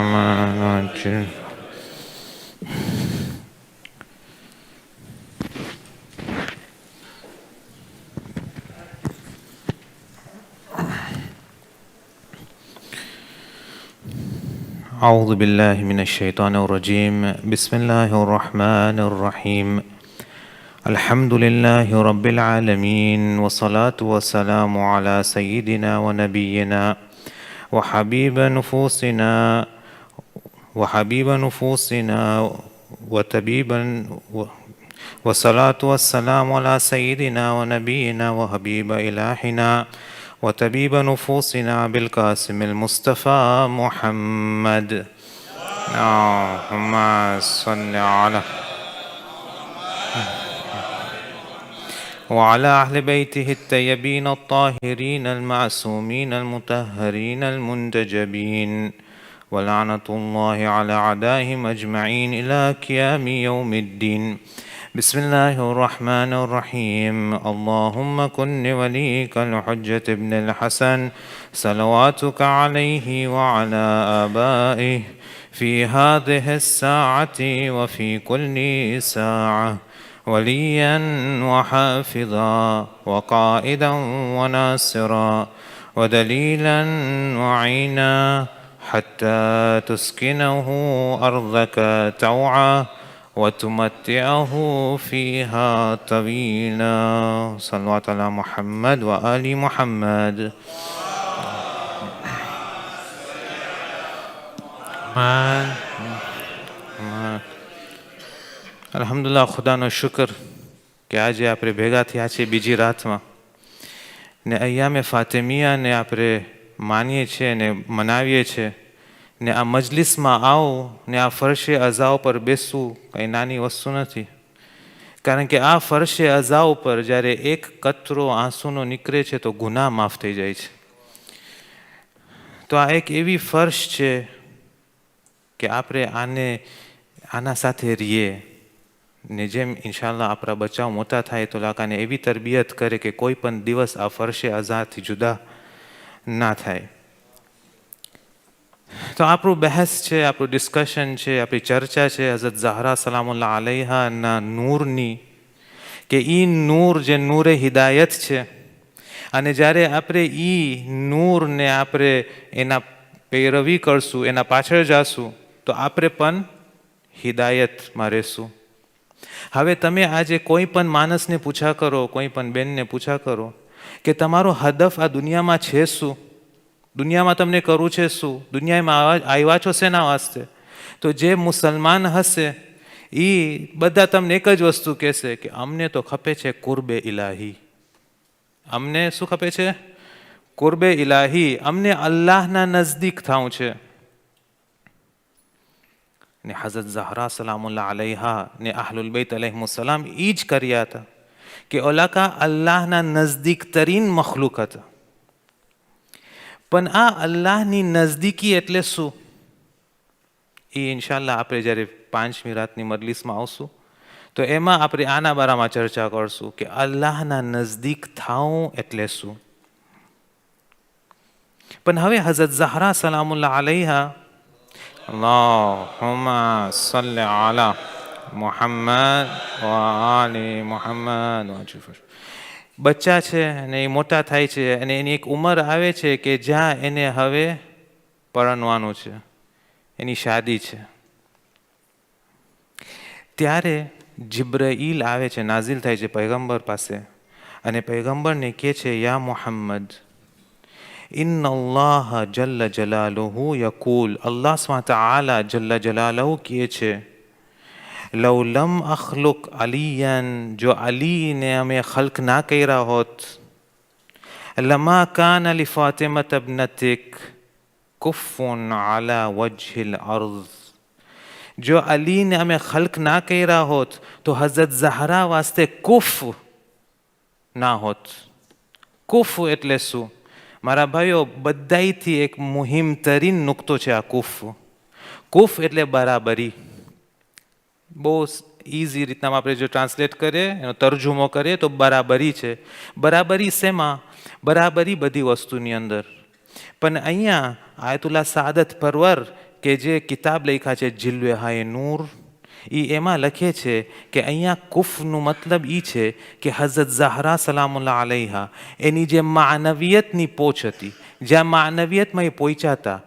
محمد أعوذ بالله من الشيطان الرجيم بسم الله الرحمن الرحيم الحمد لله رب العالمين والصلاة والسلام على سيدنا ونبينا وحبيب نفوسنا وطبيبا والصلاة والسلام على سيدنا ونبينا وحبيب إلهنا وطبيب نفوسنا بالقاسم المصطفى محمد اللهم صل على وعلى أهل بيته الطيبين الطاهرين المعصومين المطهرين المنتجبين ولعنة الله على أعدائهم أجمعين إلى قيام يوم الدين. بسم الله الرحمن الرحيم. اللهم كن وليك الحجة ابن الحسن صلواتك عليه وعلى آبائه في هذه الساعة وفي كل ساعة وليا وحافظا وقائدا وناصرا ودليلا وعينا حتى تسكنه أرضك توعا وتمتعه فيها طويلا. صلوات على محمد وآل محمد. અલ્હમ્દુલિલ્લાહ, ખુદાનો શુક્ર કે આજે આપણે ભેગા થયા છીએ બીજી રાતમાં ને અય્યામે ફાતિમિયાને આપણે માનીએ છીએ ને મનાવીએ છીએ ને આ મજલિસમાં આવો ને આ ફરશે અઝા ઉપર બેસવું કંઈ નાની વસ્તુ નથી. કારણ કે આ ફરશે અઝા ઉપર જ્યારે એક કતરો આંસુનો નીકળે છે તો ગુનાહ માફ થઈ જાય છે. તો આ એક એવી ફર્શ છે કે આપણે આના સાથે રહીએ ને જેમ ઇન્શાલ્લાહ આપણા બચ્ચાઓ મોટા થાય તો લાકાને એવી તરબિયત કરે કે કોઈ પણ દિવસ આ ફરશે અઝાથી જુદા ના થાય. તો આપણું બહેસ છે, આપણું ડિસ્કશન છે, આપણી ચર્ચા છે હઝરત ઝહરા સલામુલ્લાહ અલૈહાના નૂરની, કે એ નૂર જે નૂરે હિદાયત છે અને જ્યારે આપણે એ નૂરને આપણે એના પૈરવી કરશું, એના પાછળ જાશું તો આપણે પણ હિદાયતમાં રહેશું. હવે તમે આજે કોઈ પણ માણસને પૂછા કરો, કોઈ પણ બેનને પૂછા કરો કે તમારો હદફ આ દુનિયામાં છે શું, દુનિયામાં તમને કરવું છે શું, દુનિયામાં આવ્યા છો શેના વાસ્તે, તો જે મુસલમાન હશે એ બધા તમને એક જ વસ્તુ કહેશે કે અમને તો ખપે છે કુર્બે ઇલાહી. અમને શું ખપે છે? કુર્બે ઇલાહી. અમને અલ્લાહના નજદીક થવું છે. ને હઝરત ઝહરા સલામુલ્લાહ અલૈહા ને અહલુલ બૈત અલૈહિમુસ્સલામ એ જ કર્યા હતા કે ઓલાકા અલ્લાહના નજદીક તરીન મખલુક હતા. પણ આ અલ્લાહની નજદીકી એટલે શું એ ઇન્શાલ્લાહ આપણે જ્યારે 5મી રાતની મજલિસમાં આવશું તો એમાં આપણે આના બારામાં ચર્ચા કરશું કે અલ્લાહના નજદીક થાવું એટલે શું. પણ હવે હઝરત ઝહરા સલામુલ્લાહ અલૈહા અલ્લાહુમ્મા સલ્લી અલા મુહમ્મદ વ આલી મુહમ્મદ. બચ્ચા છે અને એ મોટા થાય છે અને એની એક ઉંમર આવે છે કે જ્યાં એને હવે પરણવાનું છે, એની શાદી છે. ત્યારે જિબ્રાઈલ આવે છે, નાઝિલ થાય છે પૈગંબર પાસે અને પૈગંબરને કહે છે, યા મુહમ્મદ ઇન્ન અલ્લાહ જલ્લ જલાલુહુ યકૂલ, અલ્લાહ સ્વતઃ તઆલા જલ્લ જલાલુહુ કહે છે, લવ લમ અખલુક અલિયન, જો અલીને અમે ખલ્ક ના કર્યા હોત, લમા કાન લી ફાતિમત ઇબ્નતિક કુફ્ફુન અલા વજહિલ અર્ઝ, જો અલીને અમે ખલ્ક ના કર્યા હોત તો હઝરત ઝહરા વાસ્તે કુફ ના હોત. કુફ એટલે શું મારા ભાઈઓ? બધાયથી એક મુહિમ તરીન નુકતો છે આ કુફ. કુફ એટલે બરાબરી. બહુ ઇઝી રીતના આપણે જો ટ્રાન્સલેટ કરીએ, એનો તર્જુમો કરીએ તો બરાબરી છે. બરાબરી શેમાં? બરાબરી બધી વસ્તુની અંદર. પણ અહીંયા આયતુલ્લાહ સાદત પરવર કે જે કિતાબ લખ્યા છે જિલ્વે હાય નૂર, એ એમાં લખે છે કે અહીંયા કુફનું મતલબ એ છે કે હઝરત ઝહરા સલામુલ્લાહ અલૈહા એની જે માનવિયતની પોચ હતી, જ્યાં માનવિયતમાં એ પહોંચ્યા હતા,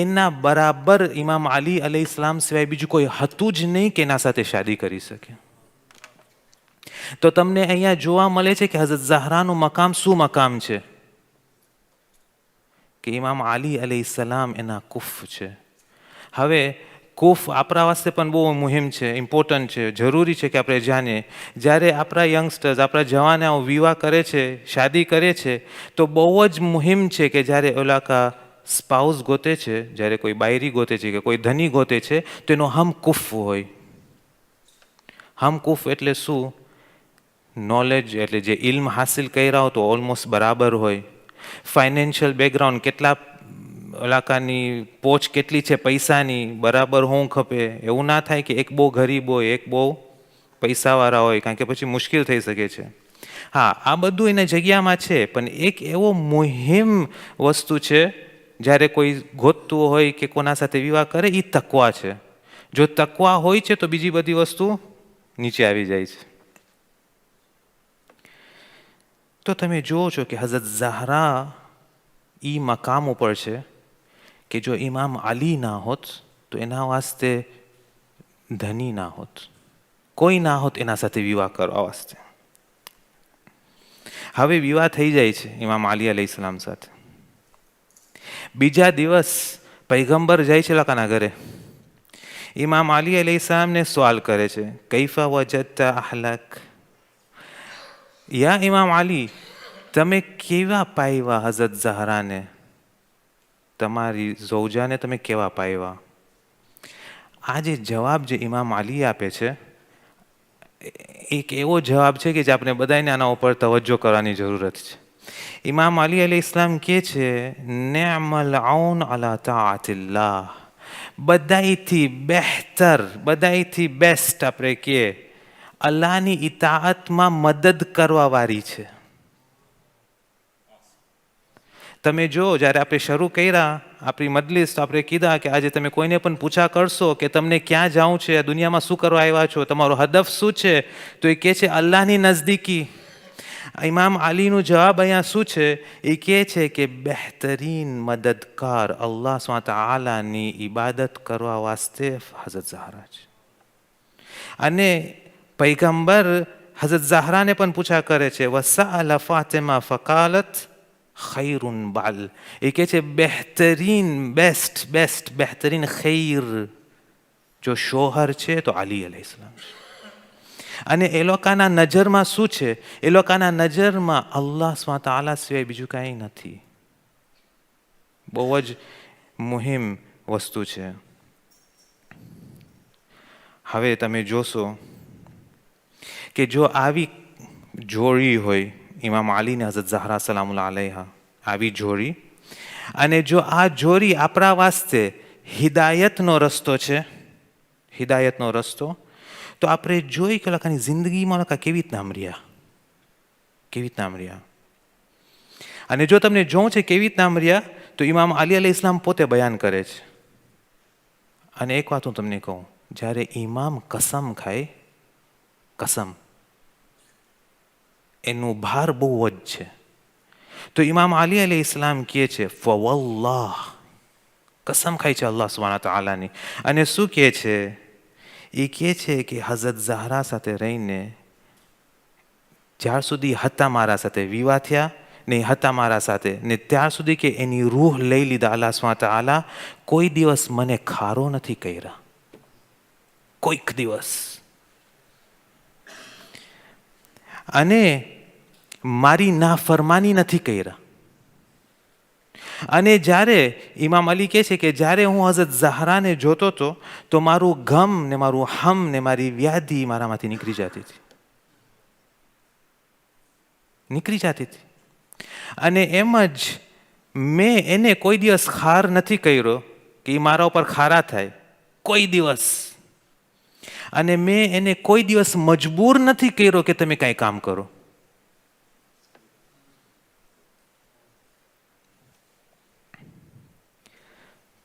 એના બરાબર ઇમામ અલી અલૈહિસ્સલામ સિવાય બીજું કોઈ હતું જ નહીં કે એના સાથે શાદી કરી શકે. તો તમને અહીંયા જોવા મળે છે કે હઝરત ઝહરાનું મકામ શું મકામ છે કે ઇમામ અલી અલૈહિસ્સલામ એના કુફ છે. હવે કુફ આપણા વાસ્તે પણ બહુ મુહિમ છે, ઇમ્પોર્ટન્ટ છે, જરૂરી છે કે આપણે જાણીએ. જ્યારે આપણા યંગસ્ટર્સ, આપણા જવાનાઓ વિવાહ કરે છે, શાદી કરે છે, તો બહુ જ મુહિમ છે કે જ્યારે ઓલાકા સ્પાઉસ ગોતે છે, જ્યારે કોઈ બાયરી ગોતે છે કે કોઈ ધની ગોતે છે, તો એનો હમકુફ હોય. હમકુફ એટલે શું? નોલેજ, એટલે જે ઇલ્મ હાસિલ કર્યા હોય તો ઓલમોસ્ટ બરાબર હોય. ફાઇનાન્શિયલ બેકગ્રાઉન્ડ, કેટલા ઓલાકાની પોચ કેટલી છે પૈસાની, બરાબર હોવું ખપે. એવું ના થાય કે એક બહુ ગરીબ હોય, એક બહુ પૈસાવાળા હોય, કારણ કે પછી મુશ્કેલ થઈ શકે છે. હા, આ બધું એના જગ્યામાં છે, પણ એક એવો મુહિમ વસ્તુ છે જ્યારે કોઈ ગોતતું હોય કે કોના સાથે વિવાહ કરે, એ તકવા છે. જો તકવા હોય છે તો બીજી બધી વસ્તુ નીચે આવી જાય છે. તો તમે જુઓ છો કે હઝરત ઝહરા એ મકામ ઉપર છે કે જો ઇમામ અલી ના હોત તો એના વાસ્તે ધની ના હોત, કોઈ ના હોત એના સાથે વિવાહ કરવા વાસ્તે. હવે વિવાહ થઈ જાય છે ઇમામ અલી અલૈહિસ્સલામ સાથે. બીજા દિવસ પૈગંબર જાય છે લોકોના ઘરે. ઇમામ અલી અલૈહિસ્સલામને સવાલ કરે છે, કૈફા વજદતા અહલક, યા ઇમામ અલી, તમે કેવા પાયવા હઝરત ઝહરાને, તમારી ઝૌજાને તમે કેવા પાયવા? આ જે જવાબ જે ઇમામ અલી આપે છે, એક એવો જવાબ છે કે જે આપણે બધાને આના ઉપર તવજ્જો કરવાની જરૂરત છે. ઇમામ અલી અલૈહિસ્સલામ કહે છે, નિઅમલ ઔન અલા તાઅતિલ્લાહ, બધાયથી બહેતર, બધાયથી બેસ્ટ આપણે કહીએ, અલ્લાહની ઇતાઅતમાં મદદ કરવાવાળી છે. તમે જો, જ્યારે આપણે શરૂ કર્યા આપણી મજલિસ, તો આપણે કીધા કે આજે તમે કોઈને પણ પૂછા કરશો કે તમને ક્યાં જાવું છે, દુનિયામાં શું કરવા આવ્યા છો, તમારો હદફ શું છે, તો એ કહે છે અલ્લાહની નજદીકી. ઇમામ અલીનું જવાબ અહીંયા શું છે? એ કહે છે કે બહેતરીન મદદગાર અલ્લાહ સ્વત આલાની ઇબાદત કરવા વાસ્તે હઝરત ઝહરા છે. અને પૈગંબર હઝરત ઝહરાને પણ પૂછા કરે છે, વસઅલ ફાતિમા ફકાલત ખૈરુન બાલ, એ કહે છે બહેતરીન, બેસ્ટ, બેસ્ટ, બહેતરીન ખૈર જો શોહર છે તો અલી અલૈહિસ્સલામ છે. અને એ લોકોના નજરમાં શું છે? એ લોકોના નજરમાં અલ્લાહ સ્વત આલા સિવાય બીજું કાંઈ નથી. બહુ જ મુહિમ વસ્તુ છે. હવે તમે જોશો કે જો આવી જોડી હોય, ઇમામ અલી ને હઝરત ઝહરા સલામુલ્લાહ અલૈહા, આવી જોડી, અને જો આ જોડી આપણા વાસ્તે હિદાયતનો રસ્તો છે, હિદાયતનો રસ્તો, તો આપણે જોઈ કે લોકોની જિંદગીમાં લોકો કેવી રીતના રહ્યા, કેવી રીતના રહ્યા. અને જો તમને જોવું છે કેવી રીતના રહ્યા, તો ઇમામ અલી અલૈહિસ્સલામ પોતે બયાન કરે છે. અને એક વાત હું તમને કહું, જ્યારે ઇમામ કસમ ખાય, કસમ, એનું ભાર બહુ જ છે. તો ઇમામ અલી અલૈહિસ્સલામ કહે છે ફવલ્લાહ, કસમ ખાય છે અલ્લાહ સુબ્હાનહુ વ તઆલાની. અને શું કહે છે? એ કહે છે કે હઝરત ઝહરા સાથે રહીને જ્યાર સુધી હતા મારા સાથે, વિવાહ થયા નહીં હતા મારા સાથે, ને ત્યાર સુધી કે એની રૂહ લઈ લીધા અલ્લાહ સુબ્હાનહુ વ તઆલા, કોઈ દિવસ મને ખારો નથી કર્યા, કોઈક દિવસ. અને મારી નાફરમાની નથી કર્યા. અને જ્યારે ઇમામ અલી કહે છે કે જ્યારે હું હઝરત ઝહરાને જોતો હતો તો મારું ગમ ને મારું હમ ને મારી વ્યાધિ મારામાંથી નીકળી જતી હતી, નીકળી જતી હતી. અને એમ જ મેં એને કોઈ દિવસ ખાર નથી કર્યો કે એ મારા ઉપર ખારા થાય, કોઈ દિવસ. અને મેં એને કોઈ દિવસ મજબૂર નથી કર્યો કે તમે કાંઈ કામ કરો.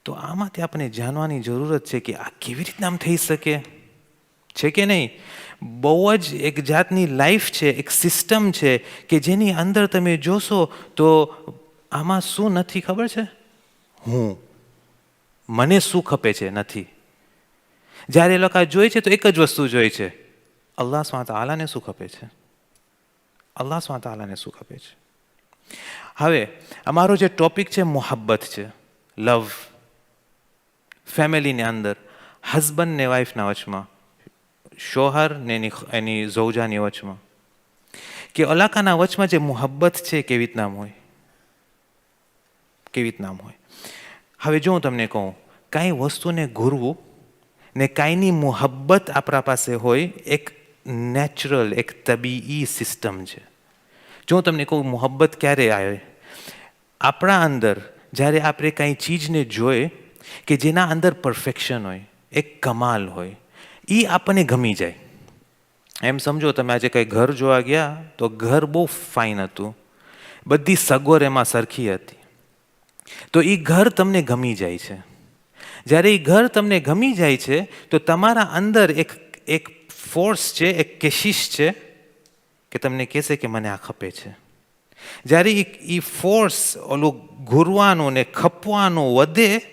તો આમાંથી આપણે જાણવાની જરૂરત છે કે આ કેવી રીતના આમ થઈ શકે છે કે નહીં. બહુ જ એક જાતની લાઈફ છે, એક સિસ્ટમ છે કે જેની અંદર તમે જોશો તો આમાં શું નથી ખબર છે? મને શું ખપે છે નથી. જ્યારે એ લોકો જોઈ છે તો એક જ વસ્તુ જોઈ છે, અલ્લાહ સ્વાત આલાને શું ખપે છે, અલ્લાહ સ્વાત આલાને શું ખપે છે. હવે અમારો જે ટોપિક છે મોહબ્બત છે, લવ, ફેમિલીની અંદર હસબન્ડ ને વાઈફના વચમાં, શોહર ને એની ઝૌજાની વચમાં, કે અલાકાના વચમાં જે મોહબ્બત છે કેવી રીતના હોય, કેવી રીતના હોય. હવે જો હું તમને કહું, કાંઈ વસ્તુને ઘૂરવું ને કાંઈની મોહબ્બત આપણા પાસે હોય, એક નેચરલ, એક તબીઈ સિસ્ટમ છે. જો હું તમને કહું મોહબ્બત ક્યારે આવે, આપણા અંદર જ્યારે આપણે કાંઈ ચીજને જોઈએ કે જેના અંદર પરફેક્શન હોય, એક કમાલ હોય, એ આપણને ગમી જાય. એમ સમજો તમે આજે કંઈ ઘર જોવા ગયા તો ઘર બહુ ફાઇન હતું, બધી સગવડ એમાં સરખી હતી, તો એ ઘર તમને ગમી જાય છે. જ્યારે એ ઘર તમને ગમી જાય છે તો તમારા અંદર એક ફોર્સ છે, એક કેશિશ છે કે તમને કહેશે કે મને આ ખપે છે. જ્યારે એ ફોર્સ ઓલું ઘૂરવાનું ને ખપવાનું વધે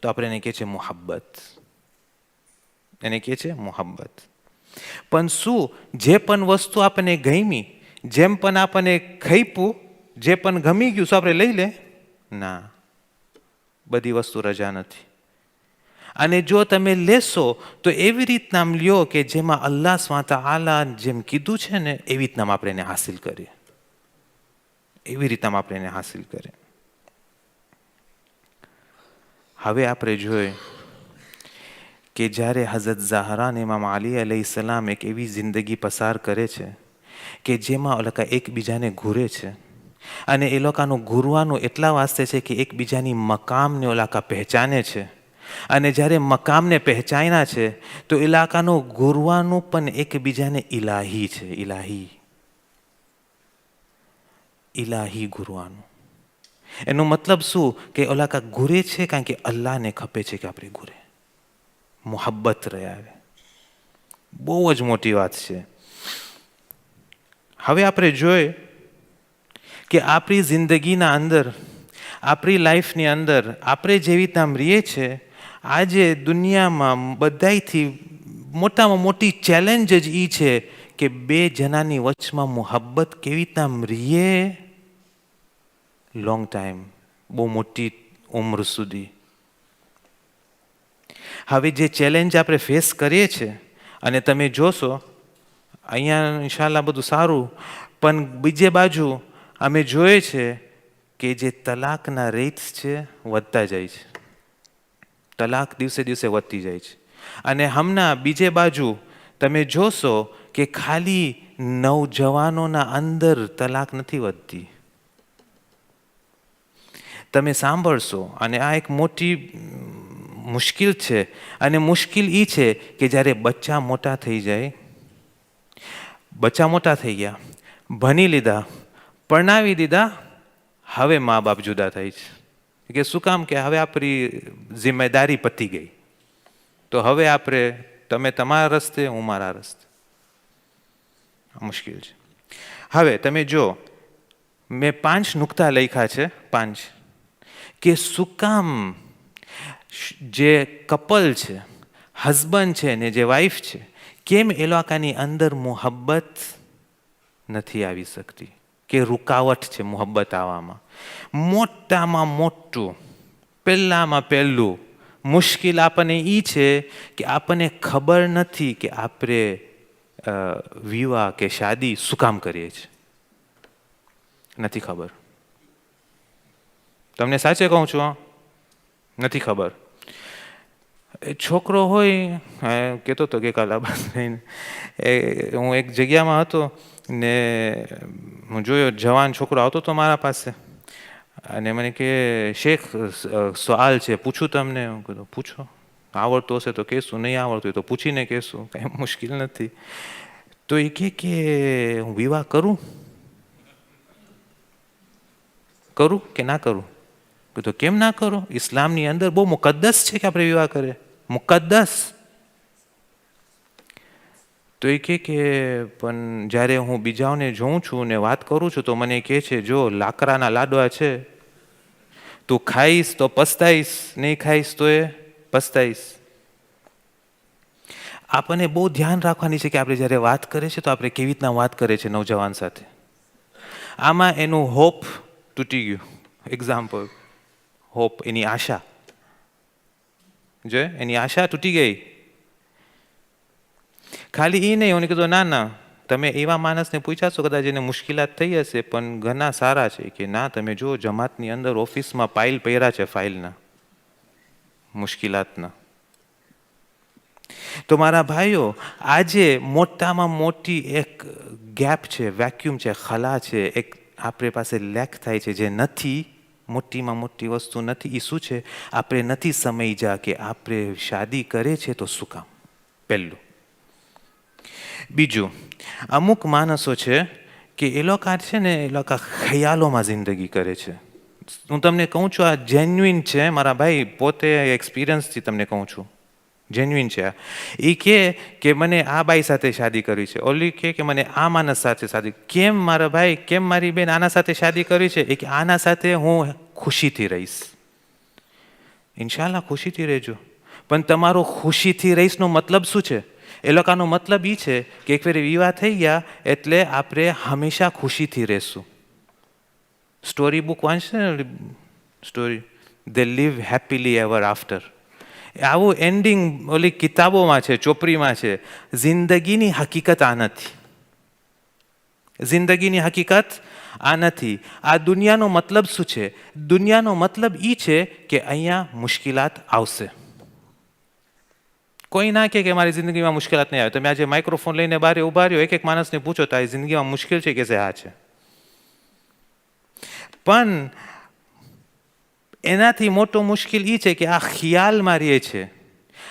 તો આપણે એને કહે છે મોહબ્બત, એને કહે છે મોહબ્બત. પણ શું જે પણ વસ્તુ આપણને ગમી, જેમ પણ આપણને ખપ્યું, જે પણ ગમી ગયું શું આપણે લઈ લે? ના, બધી વસ્તુ રજા નથી. અને જો તમે લેશો તો એવી રીતના આમ લ્યો કે જેમાં અલ્લાહ સ્વાત આલા જેમ કીધું છે ને એવી રીતના આપણે એને હાસિલ કરીએ, એવી રીતના આપણે એને હાસિલ કરીએ. હવે આપણે જોઈએ કે જ્યારે હઝરત ઝહરા અને ઇમામ અલી અલૈહિસ્સલામ એક એવી જિંદગી પસાર કરે છે કે જેમાં એ લોકો એકબીજાને ઘૂરે છે, અને એ લોકોનું ઘૂરવાનું એટલા વાસ્તે છે કે એકબીજાની મકામને એ લોકો પહેચાને છે. અને જ્યારે મકામને પહેચાન્યા છે તો ઇલાકાનું ઘૂરવાનું પણ એકબીજાને ઇલાહી છે, ઇલાહી, ઇલાહી ઘૂરવાનું. એનો મતલબ શું કે ઓલાકા ઘૂરે છે કારણ કે અલ્લાહને ખપે છે કે આપણે ઘૂરે, મોહબ્બત રહે આવે. બહુ જ મોટી વાત છે. હવે આપણે જોઈએ કે આપણી જિંદગીના અંદર, આપણી લાઈફની અંદર આપણે જેવી રીતના રહીએ છીએ, આજે દુનિયામાં બધાથી મોટામાં મોટી ચેલેન્જ જ એ છે કે બે જણાની વચમાં મોહબ્બત કેવી રીતના રહીએ લોંગ ટાઈમ, બહુ મોટી ઉંમર સુધી. હવે જે ચેલેન્જ આપણે ફેસ કરીએ છીએ, અને તમે જોશો અહીંયા ઇન્શાલ્લાહ બધું સારું, પણ બીજે બાજુ અમે જોઈએ છે કે જે તલાકના રેટ્સ છે વધતા જાય છે, તલાક દિવસે દિવસે વધતી જાય છે. અને હમણાં બીજે બાજુ તમે જોશો કે ખાલી નવજવાનોના અંદર તલાક નથી વધતી. તમે સાંભળશો, અને આ એક મોટી મુશ્કેલ છે. અને મુશ્કેલ એ છે કે જ્યારે બચ્ચા મોટા થઈ જાય, બચ્ચા મોટા થઈ ગયા, ભણી લીધા, પરણાવી દીધા, હવે મા બાપ જુદા થાય છે. કે શું કામ? કે હવે આપણી જિમ્મેદારી પતી ગઈ, તો હવે આપણે, તમે તમારા રસ્તે, હું મારા રસ્તે. મુશ્કેલ છે. હવે તમે જો, મેં 5 નુક્તા લખ્યા છે, 5, કે શું કામ જે કપલ છે, હસબન્ડ છે ને જે વાઈફ છે, કેમ એ લોકોની અંદર મોહબ્બત નથી આવી શકતી, કે રૂકાવટ છે મોહબ્બત આવવામાં. મોટામાં મોટું, પહેલામાં પહેલું મુશ્કેલ આપણને એ છે કે આપણને ખબર નથી કે આપણે વિવાહ કે શાદી શું કામ કરીએ છીએ, નથી ખબર. તમને સાચે કહું છું, નથી ખબર. છોકરો હોય, કહેતો હતો કે કાલે હું એક જગ્યામાં હતો ને હું જોયો જવાન છોકરો આવતો હતો મારા પાસે, અને મને કે શેખ સવાલ છે, પૂછું તમને? હું કીધું પૂછો, આવડતું હશે તો કહેશું, નહીં આવડતું હોય તો પૂછીને કહેશું, કાંઈ મુશ્કેલ નથી. તો એ કે હું વિવાહ કરું કે ના કરું? તો કેમ ના કરો? ઇસ્લામની અંદર બહુ મુકદ્દસ છે કે આપણે વિવાહ કરે, મુકદ્દસ. તો એ કે પણ જ્યારે હું બીજાઓને જોઉં છું ને વાત કરું છું તો મને કહે છે, જો લાકડાના લાડવા છે, તું ખાઈશ તો પસ્તાઈશ, નહીં ખાઈશ તો એ પસ્તાઈશ. આપણને બહુ ધ્યાન રાખવાની છે કે આપણે જ્યારે વાત કરીએ છીએ તો આપણે કેવી રીતના વાત કરીએ છીએ નવજવાન સાથે. આમાં એનું હોપ તૂટી ગયું. એક્ઝામ્પલ, હોપ, એની આશા, જો એની આશા તૂટી ગઈ. ખાલી એ નહીં, એને કીધું ના ના, તમે એવા માણસને પૂછ્યા છો કદાચ એને મુશ્કેલાત થઈ હશે, પણ ઘણા સારા છે કે ના, તમે જો જમાતની અંદર ઓફિસમાં ફાઇલ પહેર્યા છે, ફાઇલના મુશ્કેલાતના. તો મારા ભાઈઓ, આજે મોટામાં મોટી એક ગેપ છે, વેક્યુમ છે, ખલા છે, એક આપણી પાસે લેક થાય છે જે નથી, મોટીમાં મોટી વસ્તુ નથી. એ શું છે? આપણે નથી સમજ્યા કે આપણે શાદી કરે છે તો શું કામ, પહેલું. બીજું, અમુક માણસો છે કે એ લોકો છે ને, એ લોકો ખ્યાલોમાં જિંદગી કરે છે. હું તમને કહું છું, આ જેન્યુઇન છે મારા ભાઈ, પોતે એક્સપિરિયન્સથી તમને કહું છું, જેન્યુઇન છે. એ કે મને આ બાઈ સાથે શાદી કરવી છે, ઓલી કે મને આ માણસ સાથે શાદી. કેમ મારા ભાઈ, કેમ મારી બેન આના સાથે શાદી કરવી છે? એ કે આના સાથે હું ખુશીથી રહીશ. ઇન્શાલ્લાહ ખુશીથી રહેજો, પણ તમારો ખુશીથી રહીશનો મતલબ શું છે? એ લોકોનો મતલબ એ છે કે એક વાર વિવાહ થઈ ગયા એટલે આપણે હંમેશા ખુશીથી રહેશું. સ્ટોરી બુક વાંચશે ને, સ્ટોરી, દે લીવ હેપીલી એવર આફ્ટર. આવું એન્ડિંગ ઓલી કિતાબોમાં છે, ચોપડીમાં છે. જિંદગીની હકીકત આ નથી. જિંદગીની હકીકત આ નથી. આ દુનિયાનો મતલબ શું છે? દુનિયાનો મતલબ એ છે કે અહીંયા મુશ્કેલાત આવશે. કોઈ ના કે મારી જિંદગીમાં મુશ્કેલાત નહીં આવે. તમે આજે માઇક્રોફોન લઈને બહાર ઊભા રહ્યો, એક એક માણસને પૂછો તારી જિંદગીમાં મુશ્કેલ છે કે આ છે. પણ એનાથી મોટો મુશ્કેલ એ છે કે આ ખ્યાલમાં રહે છે.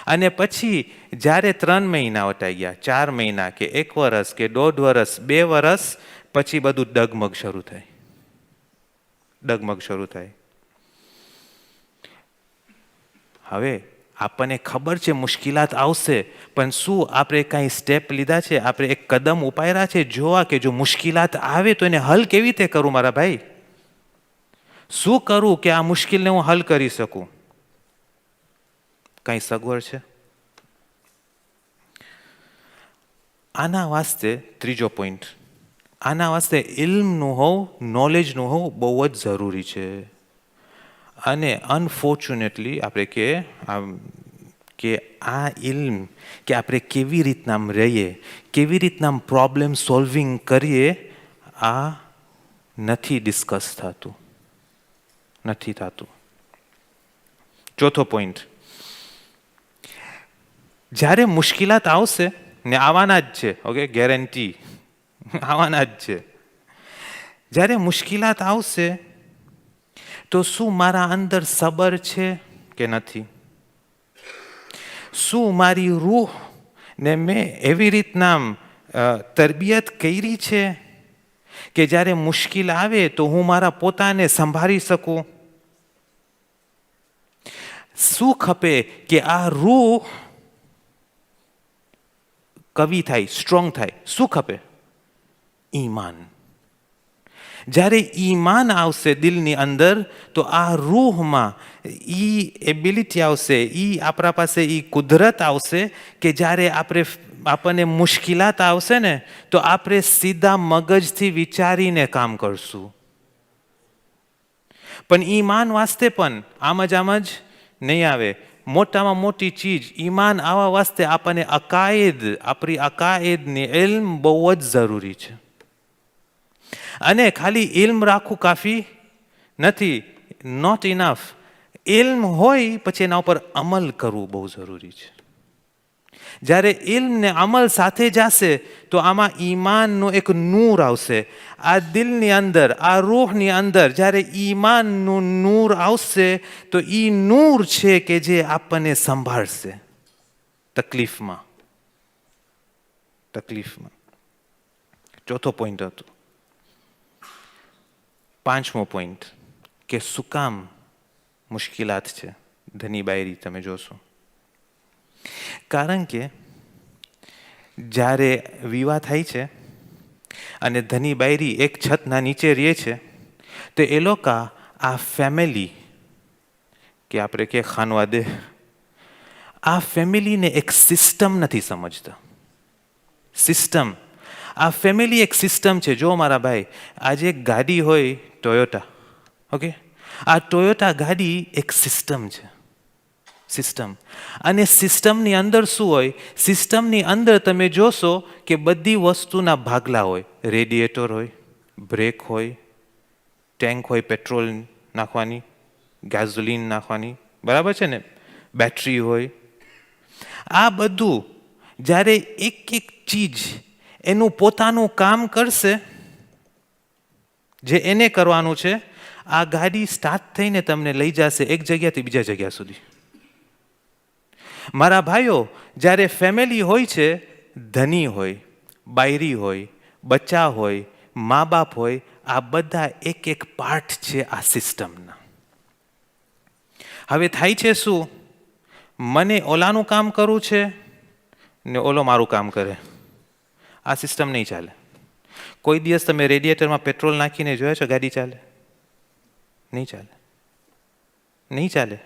અને પછી જ્યારે 3 મહિના વટાઈ ગયા, 4 મહિના કે 1 વર્ષ કે 1.5 વર્ષ, 2 વર્ષ પછી બધું ડગમગ શરૂ થાય. ડગમગ શરૂ થાય. હવે આપણને ખબર છે મુશ્કેલાત આવશે, પણ શું આપણે કાંઈ સ્ટેપ લીધા છે? આપણે એક કદમ ઉપાડ્યા છે જોવા કે જો મુશ્કેલાત આવે તો એને હલ કેવી રીતે કરું મારા ભાઈ? શું કરું કે આ મુશ્કેલને હું હલ કરી શકું? કાંઈ સગવડ છે? આના વાસ્તે ત્રીજો પોઈન્ટ, આના વાસ્તે ઇલ્મનું હોવું, નોલેજનું હોવું બહુ જ જરૂરી છે. અને અનફોર્ચ્યુનેટલી આપણે કે આ ઇલ્મ કે આપણે કેવી રીતના રહીએ, કેવી રીતના પ્રોબ્લેમ સોલ્વિંગ કરીએ, આ નથી ડિસ્કસ થતું, નથી થતું. ચોથો પોઈન્ટ, જ્યારે મુશ્કેલાત આવશે ને, આવવાના જ છે, ઓકે, ગેરંટી આવવાના જ છે. જ્યારે મુશ્કેલાત આવશે તો શું મારા અંદર સબર છે કે નથી? શું મારી રૂહ ને મેં એવી રીતના તરબિયત કરી છે કે જ્યારે મુશ્કેલ આવે તો હું મારા પોતાને સંભાળી શકું? શું ખપે કે આ રૂહ કવિ થાય, સ્ટ્રોંગ થાય? શું ખપે? ઈમાન. જ્યારે ઈમાન આવશે દિલની અંદર તો આ રૂહમાં એ એબિલિટી આવશે, આપણા પાસે એ કુદરત આવશે કે જ્યારે આપણને મુશ્કેલાત આવશે ને તો આપણે સીધા મગજથી વિચારીને કામ કરશું. પણ ઈમાન વાસ્તે પણ આમ જ નહીં આવે. મોટામાં મોટી ચીજ ઈમાન આવવા વાસ્તે આપણને આપણી અકાયદની ઇલ્મ બહુ જ જરૂરી છે. અને ખાલી ઇલ્મ રાખવું કાફી નથી, નોટ ઇનફ. ઇલ્મ હોય પછી એના ઉપર અમલ કરવું બહુ જરૂરી છે. જ્યારે ઇલ્મ ને અમલ સાથે જશે તો આમાં ઈમાનનું એક નૂર આવશે. આ દિલની અંદર, આ રૂહની અંદર જ્યારે ઈમાનનું નૂર આવશે તો એ નૂર છે કે જે આપણને સંભાળશે તકલીફમાં. ચોથો પોઈન્ટ હતો. પાંચમો પોઈન્ટ કે શું કામ મુશ્કેલાત છે ધની બાયરી તમે જોશો. કારણ કે જ્યારે વિવાહ થાય છે અને ધની બાયરી એક છતના નીચે રહે છે તો એ લોકો આ ફેમિલી કે આપણે કે ખાનવા દે આ ફેમિલીને એક સિસ્ટમ નથી સમજતા. સિસ્ટમ આ ફેમિલી એક સિસ્ટમ છે. જો મારા ભાઈ આજે એક ગાડી હોય ટોયોટા, ઓકે, આ ટોયોટા ગાડી એક સિસ્ટમ છે. સિસ્ટમ અને સિસ્ટમની અંદર શું હોય? સિસ્ટમની અંદર તમે જોશો કે બધી વસ્તુના ભાગલા હોય. રેડિએટર હોય, બ્રેક હોય, ટેન્ક હોય પેટ્રોલ નાખવાની, ગેસોલિન નાખવાની, બરાબર છે ને, બેટરી હોય. આ બધું જ્યારે એક એક ચીજ એનું પોતાનું કામ કરશે જે એને કરવાનું છે, આ ગાડી સ્ટાર્ટ થઈને તમને લઈ જશે એક જગ્યાથી બીજા જગ્યા સુધી. મારા ભાઈઓ, જ્યારે ફેમિલી હોય છે, ધની હોય, બાયરી હોય, બચ્ચા હોય, મા બાપ હોય, આ બધા એક એક પાર્ટ છે આ સિસ્ટમના. હવે થાય છે શું? મને ઓલાનું કામ કરવું છે ને ઓલો મારું કામ કરે. આ સિસ્ટમ નહીં ચાલે. કોઈ દિવસ તમે રેડિએટરમાં પેટ્રોલ નાખીને જોયા છો ગાડી ચાલે? નહીં ચાલે, નહીં ચાલે.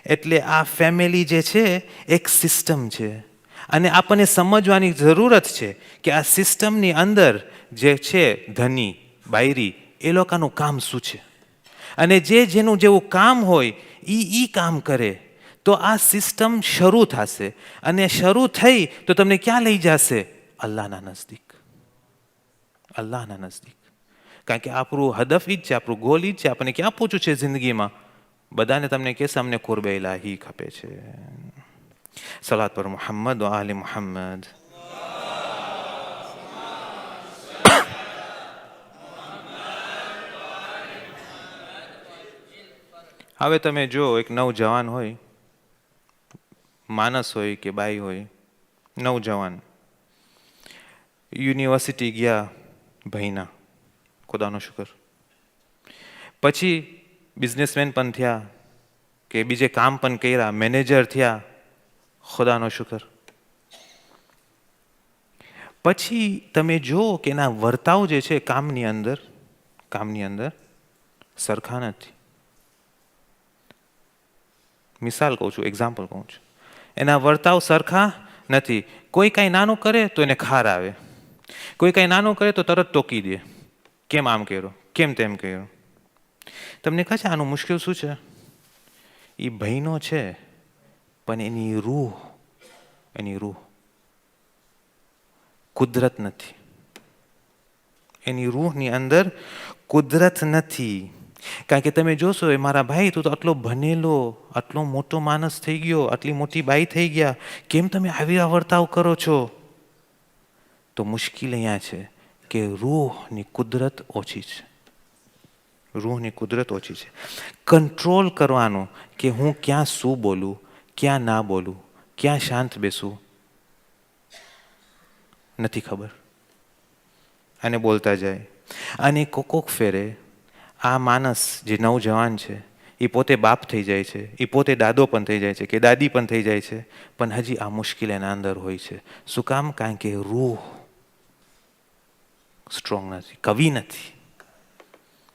એટલે આ ફેમિલી જે છે એક સિસ્ટમ છે અને આપણને સમજવાની જરૂરત છે કે આ સિસ્ટમની અંદર જે છે ધની બાયરી એ લોકોનું કામ શું છે અને જે જેનું જેવું કામ હોય એ કામ કરે તો આ સિસ્ટમ શરૂ થશે અને શરૂ થઈ તો તમને ક્યાં લઈ જશે? અલ્લાહના નજદીક. અલ્લાહના નજદીક. કારણ કે આપણું હદફ ઈ જ છે, આપણું ગોલ ઈ જ છે. આપણને ક્યાં પૂછવું છે જિંદગીમાં? બધાને તમને કહેશે અમને કુરબે ઇલાહી ખપે છે. સલાત પર મુહમ્મદ વ આલે મુહમ્મદ. હવે તમે જો એક નવજવાન હોય, માણસ હોય કે બાઈ હોય, નવજવાન યુનિવર્સિટી ગયા ભણ્યા, ખુદાનો શુકર, પછી બિઝનેસમેન પણ થયા કે બીજે કામ પણ કર્યા, મેનેજર થયા, ખુદાનો શુકર. પછી તમે જુઓ કે એના વર્તાવ જે છે કામની અંદર સરખા નથી. મિસાલ કહું છું, એક્ઝામ્પલ કહું છું. એના વર્તાવ સરખા નથી. કોઈ કાંઈ નાનું કરે તો એને ખાર આવે, કોઈ કાંઈ નાનું કરે તો તરત ટોકી દે, કેમ આમ કર્યો, કેમ તેમ કર્યો. તમને કહે છે આનું મુશ્કેલ શું છે? એ ભયનો છે પણ એની રૂહ કુદરત નથી. એની રૂહની અંદર કુદરત નથી. કારણ કે તમે જોશો એ મારા ભાઈ તું તો આટલો ભણેલો, આટલો મોટો માણસ થઈ ગયો, આટલી મોટી બાઈ થઈ ગયા, કેમ તમે આવી વર્તાવ કરો છો? તો મુશ્કેલ અહીંયા છે કે રૂહની કુદરત ઓછી છે. રૂહની કુદરત ઓછી છે. કંટ્રોલ કરવાનું કે હું ક્યાં શું બોલું, ક્યાં ના બોલું, ક્યાં શાંત બેસું નથી ખબર અને બોલતા જાય. અને કોક ફેરે આ માણસ જે નવજવાન છે એ પોતે બાપ થઈ જાય છે, એ પોતે દાદો પણ થઈ જાય છે કે દાદી પણ થઈ જાય છે, પણ હજી આ મુશ્કેલ એના અંદર હોય છે. શું કામ? કારણ કે રૂહ સ્ટ્રોંગ નથી, કવિ નથી.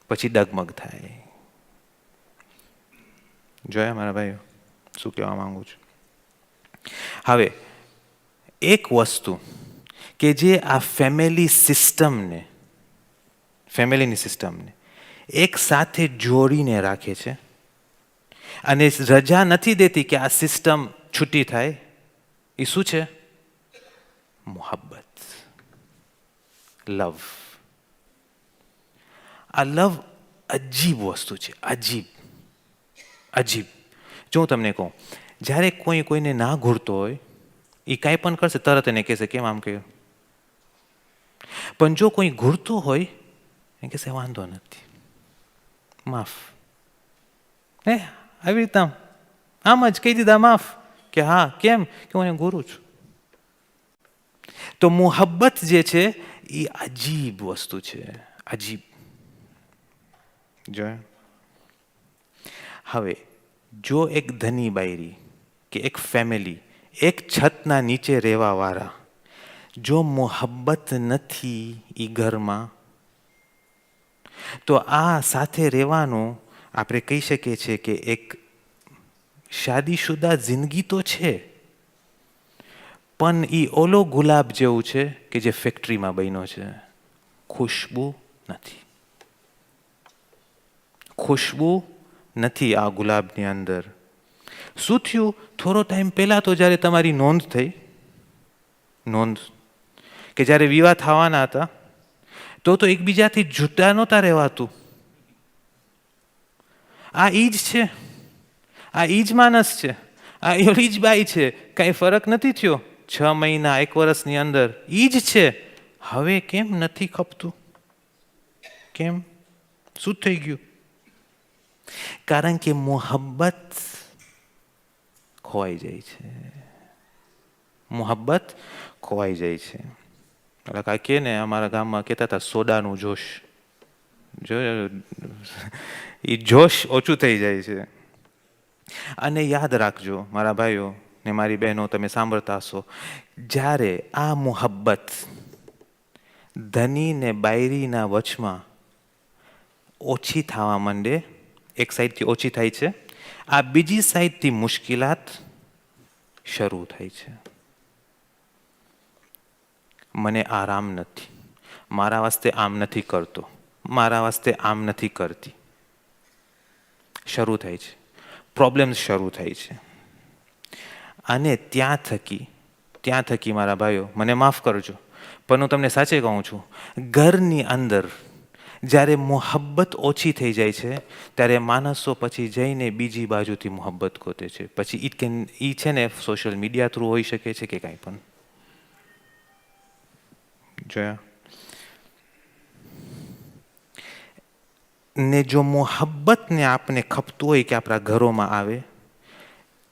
પછી ડગમગ થાય. જોયા મારા ભાઈઓ શું કહેવા માંગુ છું? હવે એક વસ્તુ કે જે આ ફેમિલીની સિસ્ટમને એક સાથે જોડીને રાખે છે અને રજા નથી દેતી કે આ સિસ્ટમ છૂટી થાય, એ શું છે? મોહબ્બત, લવ. આ લવ અજીબ વસ્તુ છે, અજીબ. જો હું તમને કહું, જ્યારે કોઈને ના ઘૂરતો હોય એ કાંઈ પણ કરશે તરત એને કહેશે કેમ આમ કહ્યું. પણ જો કોઈ ઘૂરતો હોય એ કહેશે વાંધો નથી, માફ. આવી રીતના આમ જ કહી દીધા માફ, કે હા કેમ કે હું એને ઘૂરું છું. તો મોહબ્બત જે છે એ અજીબ વસ્તુ છે, અજીબ. જો હવે જો એક ધની બાયરી કે એક ફેમિલી, એક છતના નીચે રહેવાવાળા, જો મોહબ્બત નથી એ ઘરમાં, તો આ સાથે રહેવાનું આપણે કહી શકીએ છીએ કે એક શાદીશુદા જિંદગી તો છે, પણ એ ઓલો ગુલાબ જેવું છે કે જે ફેક્ટરીમાં બન્યો છે. ખુશ્બુ નથી, ખુશ્બુ નથી આ ગુલાબની અંદર. શું થયું? થોડો ટાઈમ પહેલાં તો જ્યારે તમારી નોંધ થઈ, નોંધ કે જ્યારે વિવાહ થવાના હતા તો એકબીજાથી જુદા નહોતા રહેવાતું. આ ઈ જ છે, આ ઈ જ માણસ છે, આ એવી જ બાઈ છે, કાંઈ ફરક નથી થયો 6 મહિના 1 વર્ષની અંદર, ઈ જ છે. હવે કેમ નથી ખપતું? કેમ? શું થઈ ગયું? કારણ કે મોહબ્બત ખોવાઈ જાય છે, મોહબ્બત ખોવાઈ જાય છે. એટલે કાંઈ કે ને, અમારા ગામમાં કહેતા હતા સોડાનું જોશ, જો એ જોશ ઓછું થઈ જાય છે. અને યાદ રાખજો મારા ભાઈઓ ને મારી બહેનો, તમે સાંભળતા હશો, જ્યારે આ મોહબ્બત ધની ને બાયરીના વચમાં ઓછી થવા માંડે, એક સાઈડથી ઓછી થાય છે, આ બીજી સાઈડથી મુશ્કેલાત શરૂ થાય છે. મને આરામ નથી, મારા વાસ્તે આમ નથી કરતો, મારા વાસ્તે આમ નથી કરતી, શરૂ થાય છે, પ્રોબ્લેમ્સ શરૂ થાય છે. અને ત્યાં થકી મારા ભાઈઓ, મને માફ કરજો, પણ હું તમને સાચે કહું છું, ઘરની અંદર જ્યારે મોહબ્બત ઓછી થઈ જાય છે ત્યારે માણસો પછી જઈને બીજી બાજુથી મોહબ્બત ગોતે છે. પછી એ છે ને સોશિયલ મીડિયા થ્રુ હોઈ શકે છે કે કાંઈ પણ. જોયા ને જો મોહબ્બતને આપને ખપતું હોય કે આપણા ઘરોમાં આવે,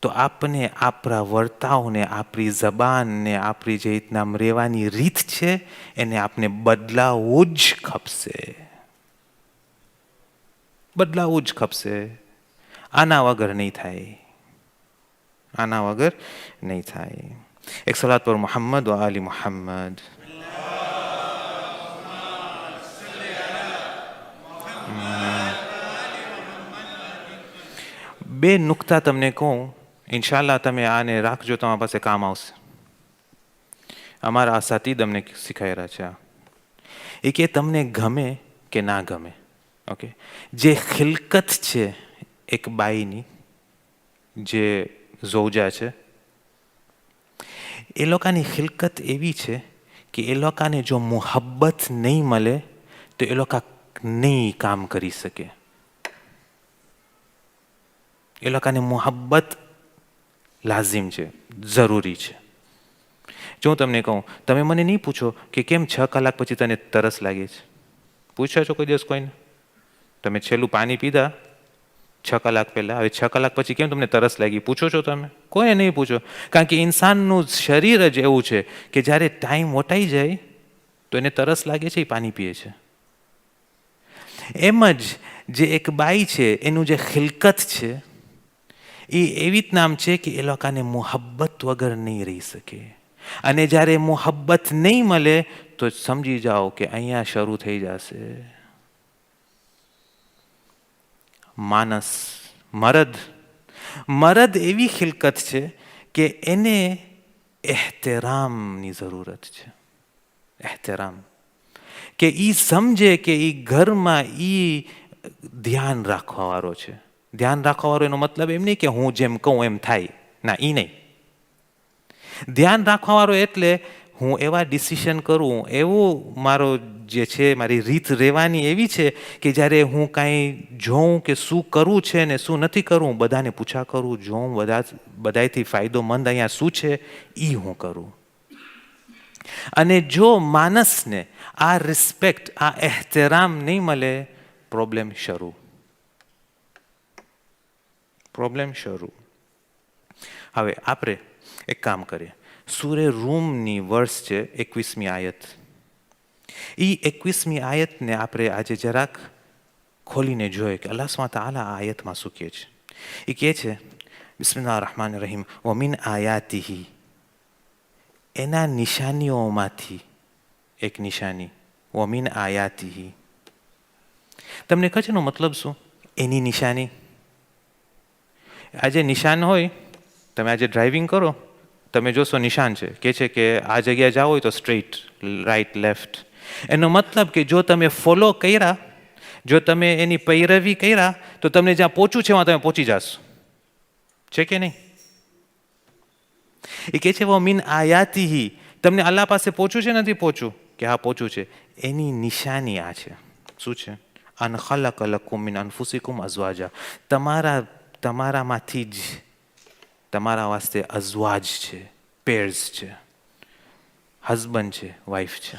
તો આપણે આપણા વર્તાવને, આપણી જબાનને, આપણી જે રીતના રહેવાની રીત છે એને આપણે બદલાવવું જ ખપશે, બદલાવવું જ ખપશે. આના વગર નહીં થાય, આના વગર નહીં થાય. એક સલાત પર મોહમ્મદ વ આલી મોહમ્મદ. બે નુક્તા તમને કહું, ઇન્શાલ્લાહ તમે આને રાખજો, તમારા પાસે કામ આવશે. અમારા આ સાતીદ અમને શીખાઈ રહ્યા છે. એ કે તમને ગમે કે ના ગમે, ઓકે, જે ખિલકત છે એક બાઈની, જે ઝૌજા છે, એ લોકોની ખિલકત એવી છે કે એ લોકોને જો મોહબ્બત નહીં મળે તો એ લોકો નહીં કામ કરી શકે. એ લોકોને મોહબ્બત લાઝિમ છે, જરૂરી છે. જો હું તમને કહું, તમે મને નહીં પૂછો કે કેમ 6 કલાક પછી તને તરસ લાગે છે. પૂછ્યો છો કોઈ દિવસ કોઈને? તમે છેલ્લું પાણી પીધા 6 કલાક પહેલાં, હવે 6 કલાક પછી કેમ તમને તરસ લાગી? પૂછો છો તમે? કોઈને નહીં પૂછો. કારણ કે ઇન્સાનનું શરીર જ એવું છે કે જ્યારે ટાઈમ વટાઈ જાય તો એને તરસ લાગે છે, એ પાણી પીએ છે. એમ જ જે એક બાઈ છે એનું જે ખિલકત છે એ એવી જ નામ છે કે એ લોકોને મોહબ્બત વગર નહીં રહી શકે. અને જ્યારે મોહબ્બત નહીં મળે તો સમજી જાઓ કે અહીંયા શરૂ થઈ જશે માનસ, મરદ એવી ખિલકત છે કે એને એહતરામની જરૂરત છે. એહતરામ કે એ સમજે કે એ ઘરમાં એ ધ્યાન રાખવાવાળો છે. ધ્યાન રાખવાવાળો એનો મતલબ એમ નહીં કે હું જેમ કહું એમ થાય, ના, એ નહીં. ધ્યાન રાખવાવાળો એટલે હું એવા ડિસિશન કરું, એવું મારો જે છે, મારી રીત રહેવાની એવી છે કે જ્યારે હું કાંઈ જોઉં કે શું કરવું છે ને શું નથી કરવું, બધાને પૂછા કરું, જોઉં બધાથી ફાયદો મંદ અહીંયા શું છે એ હું કરું. અને જો માણસને આ રિસ્પેક્ટ, આ એહતરામ નહીં મળે, પ્રોબ્લેમ શરૂ. હવે આપણે એક કામ કરીએ, સૂરે રૂમની વર્સ છે 21મી આયત. એ 21મી આયતને આપણે આજે જરાક ખોલીને જોઈએ કે અલ્લાહ સુબ્હાનહુ વ તઆલા આ આયતમાં શું કહે છે. એ કહે છે બિસ્મિલ્લાહ રહમાન રહીમ વમિન આયાતિહી, એના નિશાનીઓમાંથી એક નિશાની, વમિન આયાતિહી. તમને ખબર છે એનો મતલબ શું? એની નિશાની. આજે નિશાન હોય, તમે આજે ડ્રાઇવિંગ કરો, તમે જોશો નિશાન છે કે આ જગ્યાએ જાઓ હોય તો સ્ટ્રેઇટ, રાઈટ, લેફ્ટ. એનો મતલબ કે જો તમે ફોલો કર્યા, જો તમે એની પૈરવી કર્યા, તો તમને જ્યાં પહોંચવું છે તમે પહોંચી જશો. છે કે નહીં? એ કહે છે વો મિન આયાતિહી, તમને અલ્લાહ પાસે પહોંચવું છે નથી પહોંચવું? કે હા પહોંચવું છે. એની નિશાની આ છે. શું છે? અન ખલક લકુમ મિન અનફુસિકુમ અઝવાજા, તમારામાંથી જ તમારા વાસ્તે અઝવાજ છે, પેર્સ છે, હસબન્ડ છે, વાઈફ છે.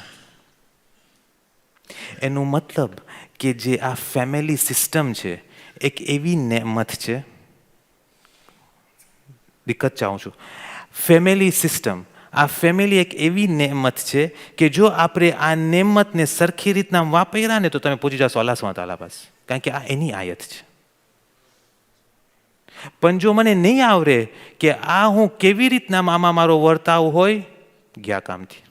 એનું મતલબ કે જે આ ફેમિલી સિસ્ટમ છે એક એવી નેમત છે, દિક્કત ચાહું છું, ફેમિલી સિસ્ટમ, આ ફેમિલી એક એવી નેમત છે કે જો આપણે આ નેમતને સરખી રીતના વાપર્યા ને તો તમે પહોંચી જશો અલ્લાહ સુબ્હાનહુ તઆલા પાસે, કારણ કે આ એની આયત છે. પણ જો મને નહીં આવડે કે આ હું કેવી રીતના આમાં મારો વર્તાવ હોય, ગયા કામથી.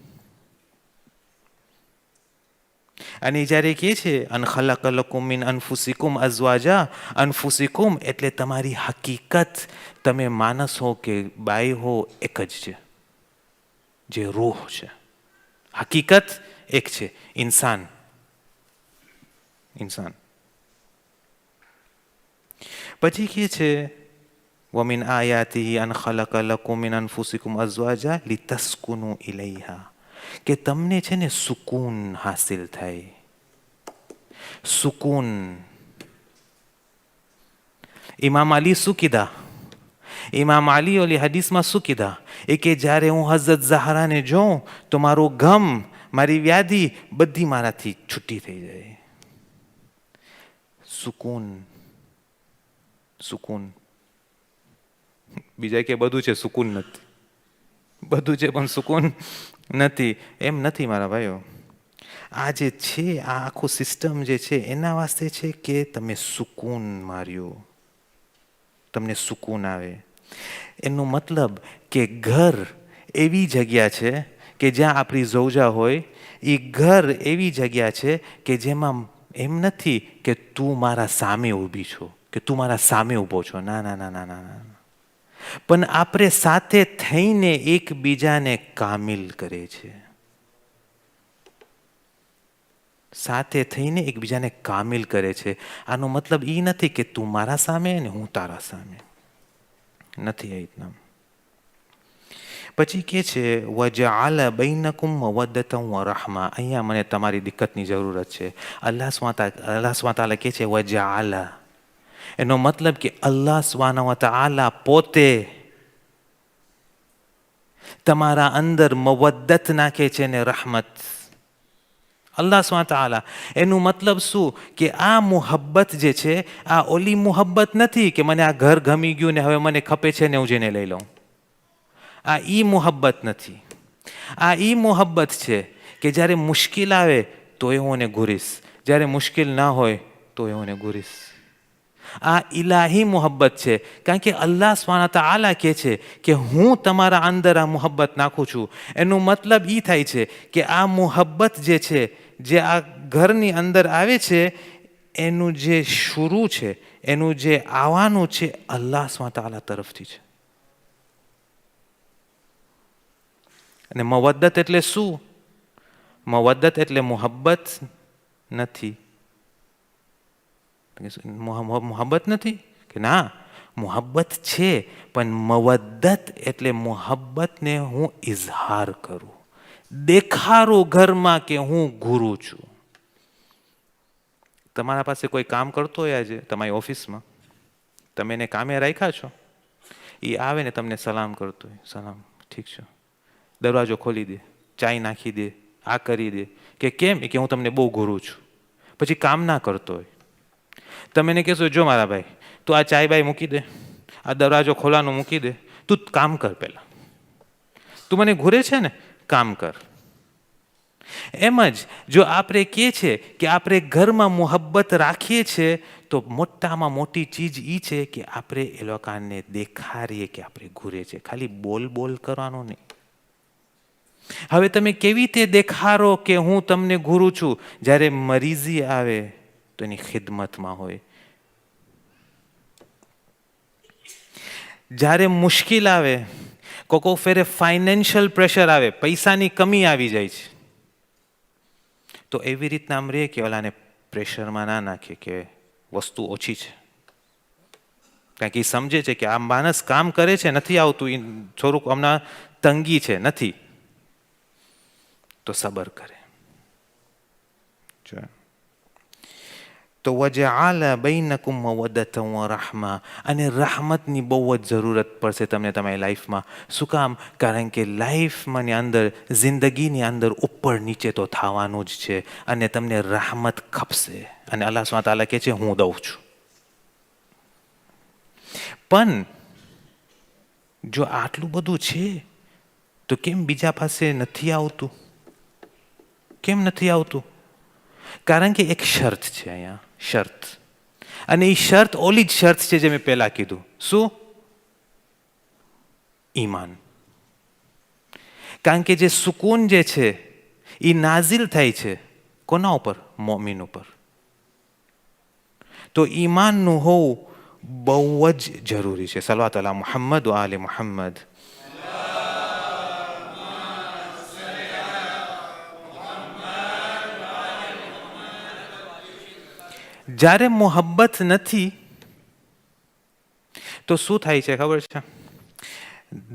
અને જ્યારે કહે છે અન ખલક લકુમ મિન અનફુસિકુમ અઝવાજા, અનફુસિકુમ એટલે તમારી હકીકત, તમે માણસ હો કે બાઈ હો એક જ છે, જે રૂહ છે. હકીકત એક છે, ઇન્સાન. પછી કહે છે વમિન આયાતિહી અન ખલક લકુમ મિન અનફુસિકુમ અઝવાજા લિતસ્કુનુ ઇલૈહા, કે તમને છે ને સુકૂન હાસિલ થાય. સુકૂન. ઇમામ અલી શું કીધા? ઇમામ અલી ઓલી હદીસમાં શું કીધા? એ કે જ્યારે હું હઝરત ઝહરાને જોઉં તો મારું ગમ, મારી વ્યાધિ બધી મારાથી છૂટી થઈ જાય. સુકૂન. સુકૂન. બીજા કે બધું છે સુકૂન નથી, બધું છે પણ સુકૂન નથી. એમ નથી મારા ભાઈઓ. આ જે છે આ આખું સિસ્ટમ જે છે એના વાસ્તે છે કે તમે સુકૂન માર્યો, તમને સુકૂન આવે. એનો મતલબ કે ઘર એવી જગ્યા છે કે જ્યાં આપણી ઝૌજા હોય, એ ઘર એવી જગ્યા છે કે જેમાં એમ નથી કે તું મારા સામે ઊભી છો, કે તું મારા સામે ઊભો છો. ના ના ના ના ના ના. પણ આપણે સાથે થઈને એકબીજાને કામિલ કરે છે, સાથે થઈને એકબીજાને કામિલ કરે છે. આનો મતલબ એ નથી કે તું મારા સામે ને હું તારા સામે, નથી. એ રીતના. પછી કે છે વજઆલ બૈનકુમ મવદ્દતન વ રહમા. અહીંયા મને તમારી દિક્કતની જરૂરત છે. અલ્લાહ સુબ્હાનહુ તઆલા કહે છે વજઆલ, એનો મતલબ કે અલ્લાહ સુબ્હાનહુ તઆલા પોતે તમારા અંદર મવદ્દત નાખે છે ને રહમત. અલ્લાહ સુબ્હાનહુ તઆલા, એનું મતલબ શું કે આ મુહબ્બત જે છે આ ઓલી મુહબ્બત નથી કે મને આ ઘર ગમી ગયું ને હવે મને ખપે છે ને હું જેને લઈ લઉં. આ ઈ મુહબ્બત નથી. આ ઈ મુહબ્બત છે કે જ્યારે મુશ્કેલ આવે તો હું એને ઘૂરીશ, જ્યારે મુશ્કેલ ના હોય તો હું એને ઘૂરીશ. આ ઇલાહી મુહબ્બત છે, કારણ કે અલ્લાહ સુબ્હાનહુ તઆલા કહે છે કે હું તમારા અંદર આ મુહબ્બત નાખું છું. એનું મતલબ એ થાય છે કે આ મુહબ્બત જે છે, જે આ ઘરની અંદર આવે છે, એનું જે શુરુ છે, એનું જે આવવાનું છે અલ્લાહ સુબ્હાનહુ તઆલા તરફથી છે. અને મવદ્દત એટલે શું? મવદ્દત એટલે મુહબ્બત નથી. મુહબ્બત નથી કે ના, મુહબ્બત છે, પણ મવદ્દત એટલે મુહબ્બતને હું ઇઝહાર કરું, દેખાડું ઘરમાં કે હું ગુરુ છું. તમારા પાસે કોઈ કામ કરતો હોય આજે તમારી ઓફિસમાં, તમે એને કામે રાખ્યા છો, એ આવે ને તમને સલામ કરતો હોય, સલામ, ઠીક છે, દરવાજો ખોલી દે, ચાય નાખી દે, આ કરી દે, કે કેમ? કે હું તમને બહુ ગુરુ છું. પછી કામ ના કરતો હોય, તમે એને કહેશો જો મારા ભાઈ તું આ ચાય બાય મૂકી દે, આ દરવાજો ખોલાનો મૂકી દે, તું કામ કર પહેલાં, તું મને ઘૂરે છે ને, કામ કર. એમ જ જો આપણે કહે છે કે આપણે ઘરમાં મોહબ્બત રાખીએ છીએ તો મોટામાં મોટી ચીજ એ છે કે આપણે એ લોકોને દેખાડીએ કે આપણે ઘૂરે છે, ખાલી બોલ કરવાનો નહીં. હવે તમે કેવી રીતે દેખાડો કે હું તમને ઘૂરું છું? જ્યારે મરીઝી આવે તો એની ખિદમતમાં હોય, જ્યારે મુશ્કેલ આવે, કોકો ફેરે ફાઇનાન્શિયલ પ્રેશર આવે, પૈસાની કમી આવી જાય છે, તો એવી રીતના આમ રહે કે ઓલાને પ્રેશરમાં ના નાખે કે વસ્તુ ઓછી છે, કારણ કે એ સમજે છે કે આ માણસ કામ કરે છે, નથી આવતું, એ થોડુંક હમણાં તંગી છે, નથી, તો સબર કરે. તો વજઆલ બૈનકુમ મવદ્દતન વ રહમા, અને rahmatની બહુ જ જરૂરત પડશે તમને તમારી લાઈફમાં. શું કામ? કારણ કે લાઈફમાંની અંદર, જિંદગીની અંદર ઉપર નીચે તો થવાનું જ છે, અને તમને rahmat ખપશે. અને અલ્લાહ સુબ્હાનહુ વ તઆલા કહે છે હું દઉં છું. પણ જો આટલું બધું છે તો કેમ બીજા પાસે નથી આવતું? કેમ નથી આવતું? કારણ કે એક શરત છે અહીંયા, શરત. અને એ શરત ઓલી જ શરત છે જે મેં પહેલા કીધું. શું? ઈમાન. કારણ કે જે સુકૂન જે છે એ નાઝિલ થાય છે કોના ઉપર? મોમિન ઉપર. તો ઈમાનનું હોવું બહુ જ જરૂરી છે. સલવાત અલા મુહમ્મદ વ આલે મુહમ્મદ. જ્યારે મોહબ્બત નથી તો શું થાય છે ખબર છે?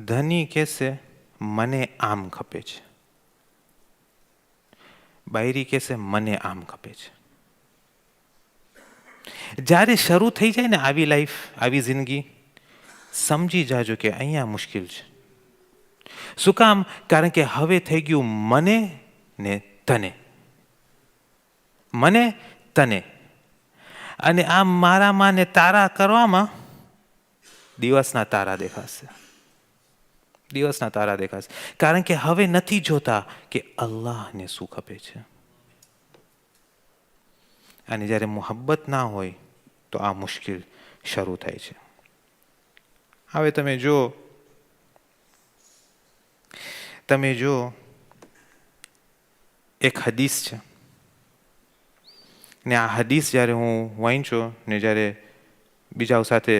ધની કહેશે મને આમ ખપે છે, બાયરી કહેશે મને આમ ખપે છે. જ્યારે શરૂ થઈ જાય ને આવી લાઈફ, આવી જિંદગી, સમજી જાજો કે અહીંયા મુશ્કેલ છે. શું કામ? કારણ કે હવે થઈ ગયું મને ને તને, મને તને. અને આ મારામાં ને તારા કરવામાં દિવસના તારા દેખાશે, દિવસના તારા દેખાશે. કારણ કે હવે નથી જોતા કે અલ્લાહને શું ખપે છે. અને જ્યારે મોહબ્બત ના હોય તો આ મુશ્કેલ શરૂ થાય છે. હવે તમે જો એક હદીસ છે, ને આ હદીસ જ્યારે હું વાંચ્યો ને જ્યારે બીજાઓ સાથે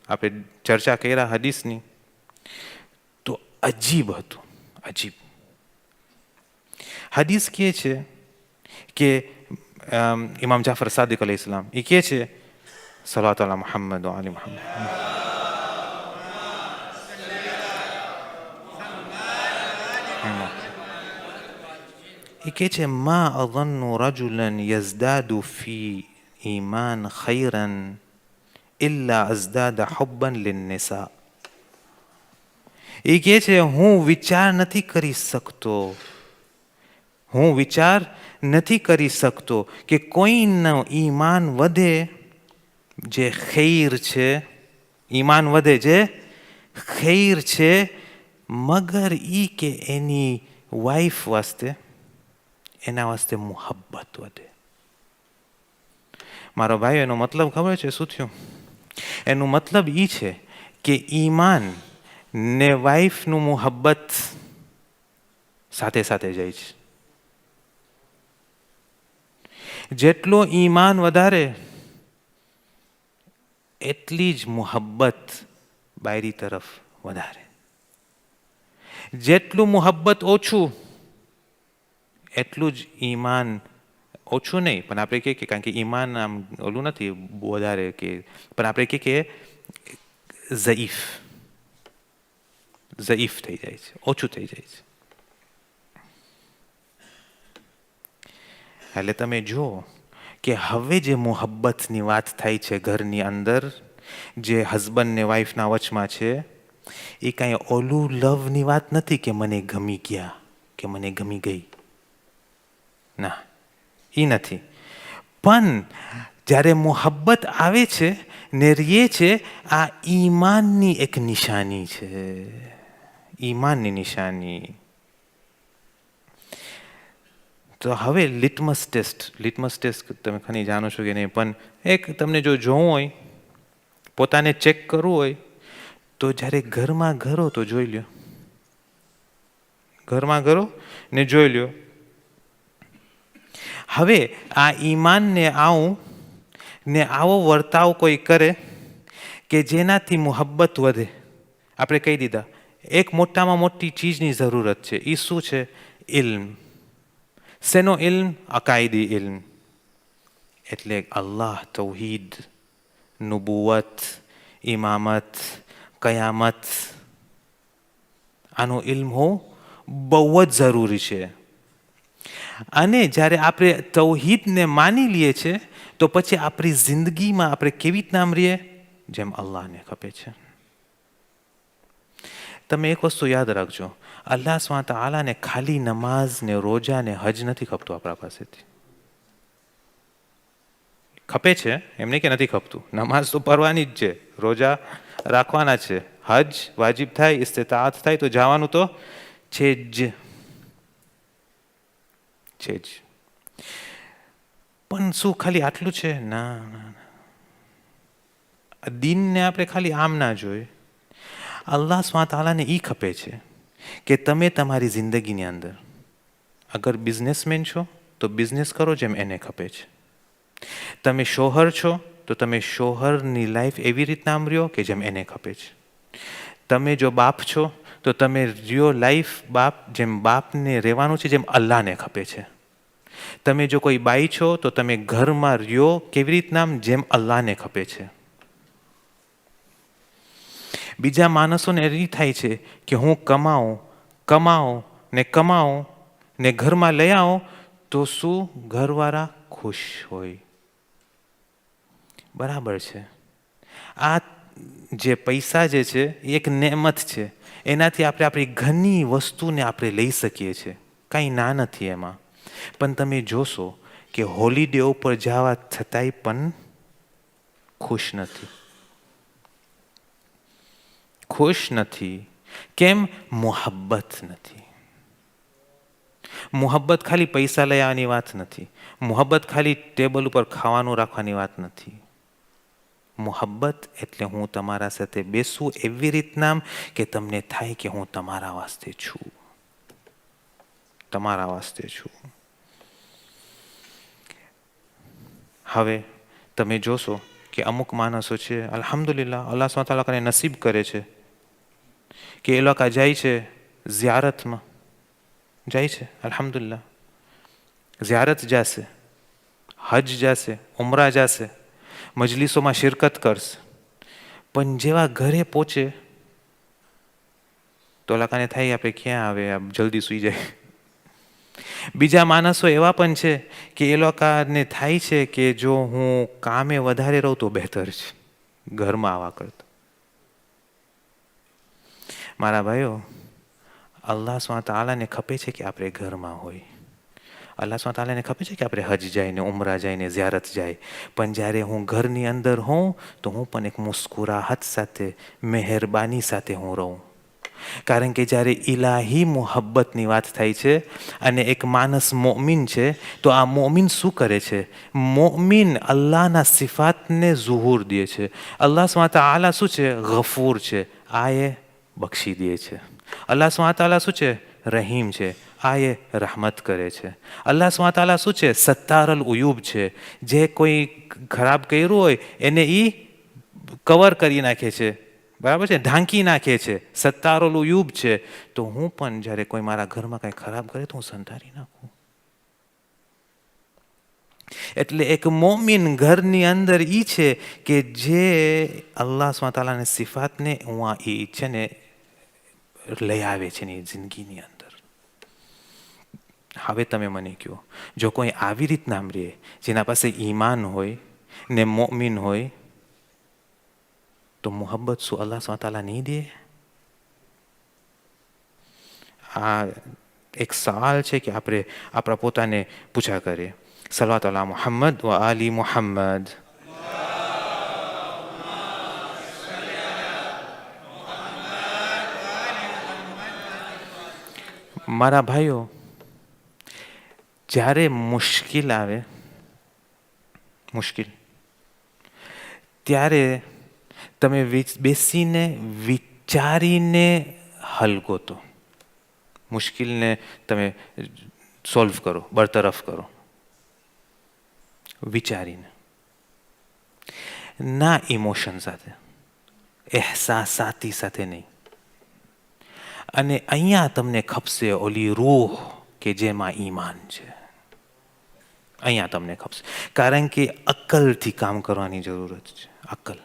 આપણે ચર્ચા કર્યા હદીસની, તો અજીબ હતું, અજીબ. હદીસ કહે છે કે ઇમામ જાફર સાદિક અલૈહિ સલામ એ કહે છે, સલાત અલા મુહમ્મદ વ આલી મુહમ્મદ, એ કહે છે મા અظن رجلا يزداد في ایمان خيرا إلا ازداد حبا للنساء. એ કહે છે હું વિચાર નથી કરી શકતો કે કોઈનું ઈમાન વધે જે ખૈર છે, ઈમાન વધે જે ખૈર છે, મગર ઈ કે એની વાઈફ વાસ્તે, એના વાસ્તે મોહબ્બત વધે. મારો ભાઈ, એનો મતલબ ખબર છે શું થયું? એનું મતલબ એ છે કે ઈમાન ને વાઈફનું મોહબ્બત સાથે સાથે જાય છે. જેટલો ઈમાન વધારે એટલી જ મોહબ્બત બાયરી તરફ વધારે. જેટલું મોહબ્બત ઓછું એટલું જ ઈમાન ઓછું નહીં, પણ આપણે કહીએ કે કારણ કે ઈમાન આમ ઓલું નથી વધારે કે, પણ આપણે કહીએ કે ઝઈફ થઈ જાય છે, ઓછું થઈ જાય છે. એટલે તમે જુઓ કે હવે જે મોહબ્બતની વાત થાય છે ઘરની અંદર, જે હસબન્ડ ને વાઈફના વચમાં છે, એ કાંઈ ઓલું લવની વાત નથી કે મને ગમી ગયા કે મને ગમી ગઈ, ના, એ નથી. પણ જ્યારે મોહબ્બત આવે છે ને રીએ છે, આ ઈમાનની એક નિશાની છે, ઈમાનની નિશાની. તો હવે લિટમસ ટેસ્ટ તમે ખાલી જાણો છો કે નહીં, પણ એક તમને જો જોવું હોય, પોતાને ચેક કરવું હોય, તો જ્યારે ઘરમાં ઘરો તો જોઈ લ્યો, ઘરમાં ઘરો ને જોઈ લ્યો. હવે આ ઈમાનને આવું ને આવો વર્તાવ કોઈ કરે કે જેનાથી મુહબ્બત વધે. આપણે કહી દીધા એક મોટામાં મોટી ચીજની જરૂરત છે, એ શું છે? ઇલ્મ. શેનો ઇલ્મ? અકાયદી ઇલ્મ. એટલે અલ્લાહ, તૌહીદ, નુબુવત, ઇમામત, કયામત, આનો ઇલ્મ હોવું બહુ જ જરૂરી છે. અને જ્યારે આપણે તૌહીદને માની લઈએ છીએ તો પછી આપણી જિંદગીમાં આપણે કેવી રીતના રહીએ? જેમ અલ્લાહને ખપે છે. તમે એક વસ્તુ યાદ રાખજો, અલ્લાહ સ્વાત આલાને ખાલી નમાઝ ને રોજા ને હજ નથી ખપતું આપણા પાસેથી. ખપે છે એમ નહીં કે નથી ખપતું, નમાઝ તો પડવાની જ છે, રોજા રાખવાના છે, હજ વાજિબ થાય, ઇસ્તિતાઅત થાય તો જવાનું તો છે જ. પણ શું ખાલી આટલું છે? ના. દીનને આપણે ખાલી આમ ના જોઈએ. અલ્લાહ સ્વાત આલાને એ ખપે છે કે તમે તમારી જિંદગીની અંદર અગર બિઝનેસમેન છો તો બિઝનેસ કરો જેમ એને ખપે છે. તમે શોહર છો તો તમે શોહરની લાઈફ એવી રીતના આમ રહ્યો કે જેમ એને ખપે છે. તમે જો બાપ છો તો તમે રહ્યો લાઈફ બાપ જેમ બાપને રહેવાનું છે, જેમ અલ્લાહને ખપે છે. તમે જો કોઈ બાઈ છો તો તમે ઘરમાં રહ્યો કેવી રીતના? જેમ અલ્લાહને ખપે છે. બીજા માણસોને એ થાય છે કે હું કમાઉં ને ઘરમાં લઈ આવું તો શું ઘરવાળા ખુશ હોય. બરાબર છે. આ જે પૈસા જે છે એ એક નેમત છે, એનાથી આપણે આપણી ઘણી વસ્તુને આપણે લઈ શકીએ છીએ, કાંઈ ના નથી એમાં. પણ તમે જોશો કે હોલિડે ઉપર જવા છતાંય પણ ખુશ નથી. કેમ? મુહબ્બત નથી. મુહબ્બત ખાલી પૈસા લઈ આવવાની વાત નથી. મુહબ્બત ખાલી ટેબલ ઉપર ખાવાનું રાખવાની વાત નથી. મુહબ્બત એટલે હું તમારા સાથે બેસું એવી રીતના કે તમને થાય કે હું તમારા વાસ્તે છું. હવે તમે જોશો કે અમુક માણસો છે, અલ્હમ્દુલિલ્લાહ, અલ્લાહ સુબ્હાનહુ વ તઆલા કરીને નસીબ કરે છે કે એ લોકો જાય છે ઝિયારતમાં, જાય છે અલ્હમ્દુલિલ્લાહ, ઝિયારત જશે, હજ જશે, ઉમરા જશે, મજલિસોમાં શિરકત કરશે, પણ જેવા ઘરે પહોંચે તો લોકોને થાય આપણે ક્યાં આવે, જલ્દી સૂઈ જાય. બીજા માણસો એવા પણ છે કે એ લોકોને થાય છે કે જો હું કામે વધારે રહું તો બહેતર છે ઘરમાં આવવા કરતાં. મારા ભાઈઓ, અલ્લાહ સ્વાત આલાને ખપે છે કે આપણે ઘરમાં હોય. અલ્લાહ સ્વાત આલાને ખપે છે કે આપણે હજ જઈને, ઉમરા જઈને, ઝિયારત જાય. પણ જ્યારે હું ઘરની અંદર હોઉં તો હું પણ એક મુસ્કુરાહટ સાથે, મહેરબાની સાથે હું રહું. કારણ કે જ્યારે ઇલાહી મુહબ્બતની વાત થાય છે અને એક માણસ મોમિન છે તો આ મોમિન શું કરે છે? મોમિન અલ્લાહના સિફાતને ઝુહૂર દે છે. અલ્લાહ સ્વાત આલા શું છે? ગફૂર છે, આ એ બક્ષી દે છે. અલ્લાહ સ્વાત આલા શું છે? રહીમ છે, આ એ રહમત કરે છે. અલ્લાહ સ્વાત આલા શું છે? સત્તારલ ઉયુબ છે, જે કોઈ ખરાબ કર્યું હોય એને એ કવર કરી નાખે છે, બરાબર છે, ઢાંકી નાખે છે. સત્તારોલ ઉયુબ છે. તો હું પણ જ્યારે કોઈ મારા ઘરમાં કંઈ ખરાબ કરે તો હું સંધારી નાખું. એટલે એક મોમિન ઘરની અંદર એ છે કે જે અલ્લાહ સ્વાત આલાની સિફાતને હું એ છે ને લઈ આવે છે એની જિંદગીની અંદર. હવે તમે મને કહો, જો કોઈ આવી રીતના રહે, જેના પાસે ઈમાન હોય ને મોમિન હોય, તો મોહબ્બત શું અલ્લાહ સ્વાત આલા નહીં દે? આ એક સવાલ છે કે આપણે આપણા પોતાને પૂછા કરીએ. સલવાત અલા મુહમ્મદ વ આલી મુહમ્મદ. મારા ભાઈઓ, જ્યારે મુશ્કેલ આવે, મુશ્કેલ, ત્યારે તમે બેસીને વિચારીને હલ ગોતો. મુશ્કેલને તમે સોલ્વ કરો, બરતરફ કરો વિચારીને, ના ઇમોશન સાથે, અહેસાસાતી સાથે નહીં. અને અહીંયા તમને ખપશે ઓલી રૂહ કે જેમાં ઈમાન છે. અહીંયા તમને ખપશે, કારણ કે અક્કલથી કામ કરવાની જરૂરત છે. અક્કલ,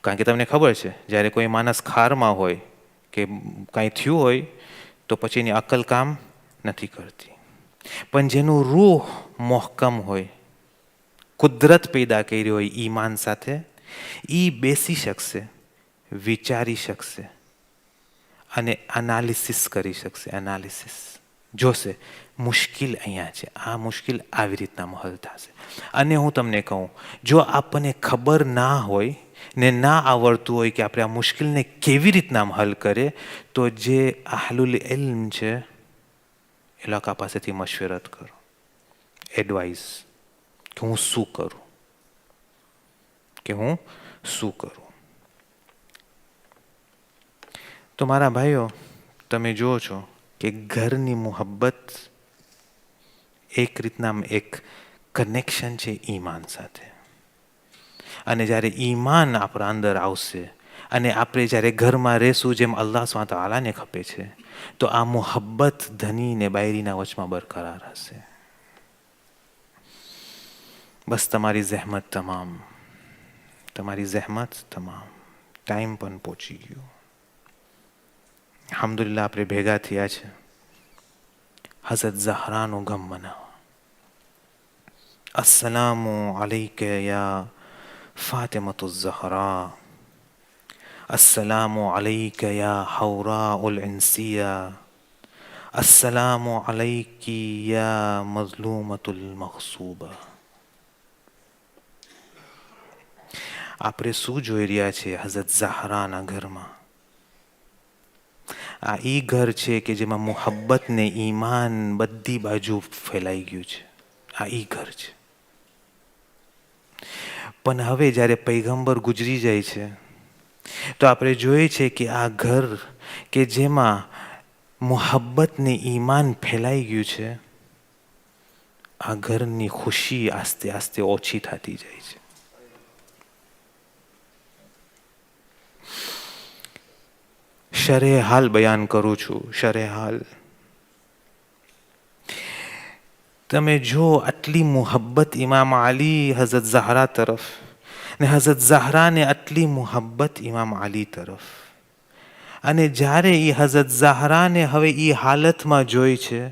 કારણ કે તમને ખબર છે જ્યારે કોઈ માણસ ખારમાં હોય કે કાંઈ થયું હોય તો પછી એની અક્કલ કામ નથી કરતી. પણ જેનું રૂહ મોહકમ હોય, કુદરત પેદા કરી હોય ઈમાન સાથે, એ બેસી શકશે, વિચારી શકશે અને એનાલિસિસ કરી શકશે. એનાલિસિસ જોશે મુશ્કેલ અહીંયા છે, આ મુશ્કેલ આવી રીતના હલ થશે. અને હું તમને કહું, જો આપણને ખબર ના હોય ને ના આવડતું હોય કે આપણે આ મુશ્કેલને કેવી રીતના હલ કરે, તો જે આહલુલ ઇલ્મ છે એ લોકો પાસેથી મશવરત કરો, એડવાઇસ કે હું શું કરું, કે હું શું કરું. તો મારા ભાઈઓ, તમે જુઓ છો કે ઘરની મુહબ્બત એક રીતના એક કનેક્શન છે ઈમાન સાથે. અને જ્યારે ઈમાન આપણા અંદર આવશે અને આપણે જ્યારે ઘરમાં રહેશું જેમ અલ્લાહ સ્વત આલાને ખપે છે, તો આ મુહબ્બત ધની ને બાયરીના વચમાં બરકરાર હશે. બસ તમારી જહેમત તમામ, તમારી જહેમત તમામ. ટાઈમ પણ પહોંચી ગયો. અલ્હમ્દુલિલ્લાહ આપણે ભેગા થયા છે હઝરત ઝહરાનું ગમ મનાવવા. અસ્સલામુ અલૈકા યા ફાતિમતુ ઝહરા, અસ્સલામુ અલૈકા યા હૌરાઉલ ઇન્સિયા, અસ્સલામુ અલૈકી યા મઝલૂમતુલ મગસૂબા. આપણે શું જોઈ રહ્યા છીએ હઝરત ઝહરાના ઘરમાં? આ ઈ ઘર છે કે જેમાં મુહબ્બત ને ઈમાન બધી બાજુ ફેલાઈ ગયું છે. આ ઈ ઘર છે. પણ હવે જ્યારે પૈગંબર ગુજરી જાય છે તો આપણે જોઈએ છે કે આ ઘર કે જેમાં મુહબ્બત ને ઈમાન ફેલાઈ ગયું છે, આ ઘરની ખુશી આસ્તે આસ્તે ઓછી થતી જાય છે. શરે હાલ બયાન કરું છું, શરે હાલ. તમે જો આટલી મુહબ્બત ઇમામ અલી હઝરત ઝહરા તરફ ને હઝરત ઝહરાને આટલી મુહબ્બત ઇમામ અલી તરફ, અને જ્યારે એ હઝરત ઝહરાને હવે એ હાલતમાં જોઈ છે,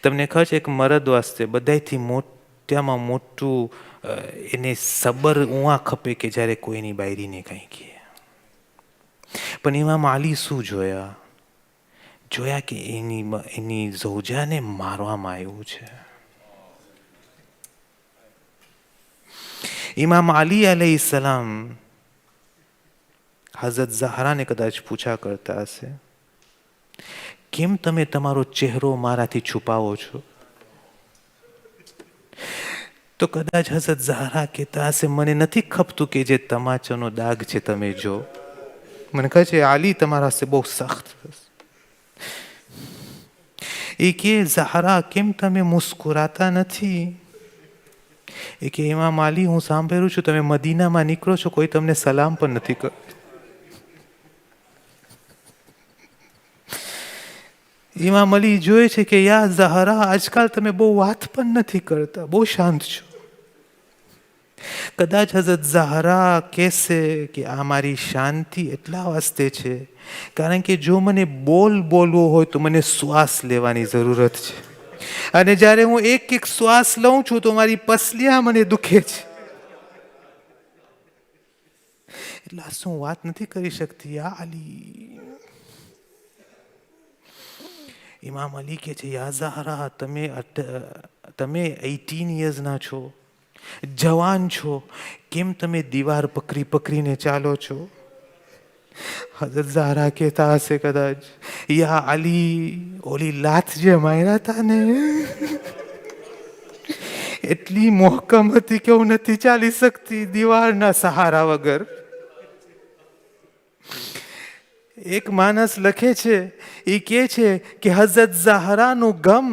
તમને ખબર છે એક મરદ વાસ્તે બધાયથી મોટામાં મોટું એને સબર ઉવા ખપે કે જ્યારે કોઈની બાયરીને કંઈ કહે. પણ ઇમામ અલી શું જોયા? જોયા કે એની ઝૌજાને મારવામાં આવ્યું છે. ઇમામ અલી અલૈહિસ્સલામ હઝરત ઝહરાને કદાચ પૂછા કરતા હશે, કેમ તમે તમારો ચહેરો મારાથી છુપાવો છો? તો કદાચ હઝરત ઝહરા કહેતા હશે, મને નથી ખપતું કે જે તમાચાનો દાગ છે તમે જો, મને કહે છે આલી તમારા સે બહુ સખ્ત. એ કે ઝહરા કેમ તમે મુસ્કુરાતા નથી? એ કે ઇમામ અલી હું સાંભળ્યું છું તમે મદીનામાં નીકળો છો, કોઈ તમને સલામ પણ નથી કરતું. ઇમામ અલી જોયે છે કે યા ઝહરા આજકાલ તમે બહુ વાત પણ નથી કરતા, બહુ શાંત છો. કદાચ હઝરત ઝહરા કહેશે કે આ મારી શાંતિ એટલા વાસ્તે છે કારણ કે જો મને બોલવો હોય તો મને શ્વાસ લેવાની જરૂરત છે, અને જ્યારે હું એક એક શ્વાસ લઉં છું તો મારી પસલિયા મને દુખે છે, એટલે શું વાત નથી કરી શકતી. યા અલી. ઇમામ અલી કહે છે યા ઝહરા તમે 18 યર્સના છો, જવાન છો, કેમ તમે દીવાર પકડીને ચાલો છો? હઝરત ઝહરા કહેતા હશે કદાચ યા અલી, ઓલી લાત જે માર્યા હતા ને એટલી મોહકમ હતી કે હું નથી ચાલી શકતી દીવારના સહારા વગર. એક માણસ લખે છે, એ કહે છે કે હઝરત ઝહરાનું ગમ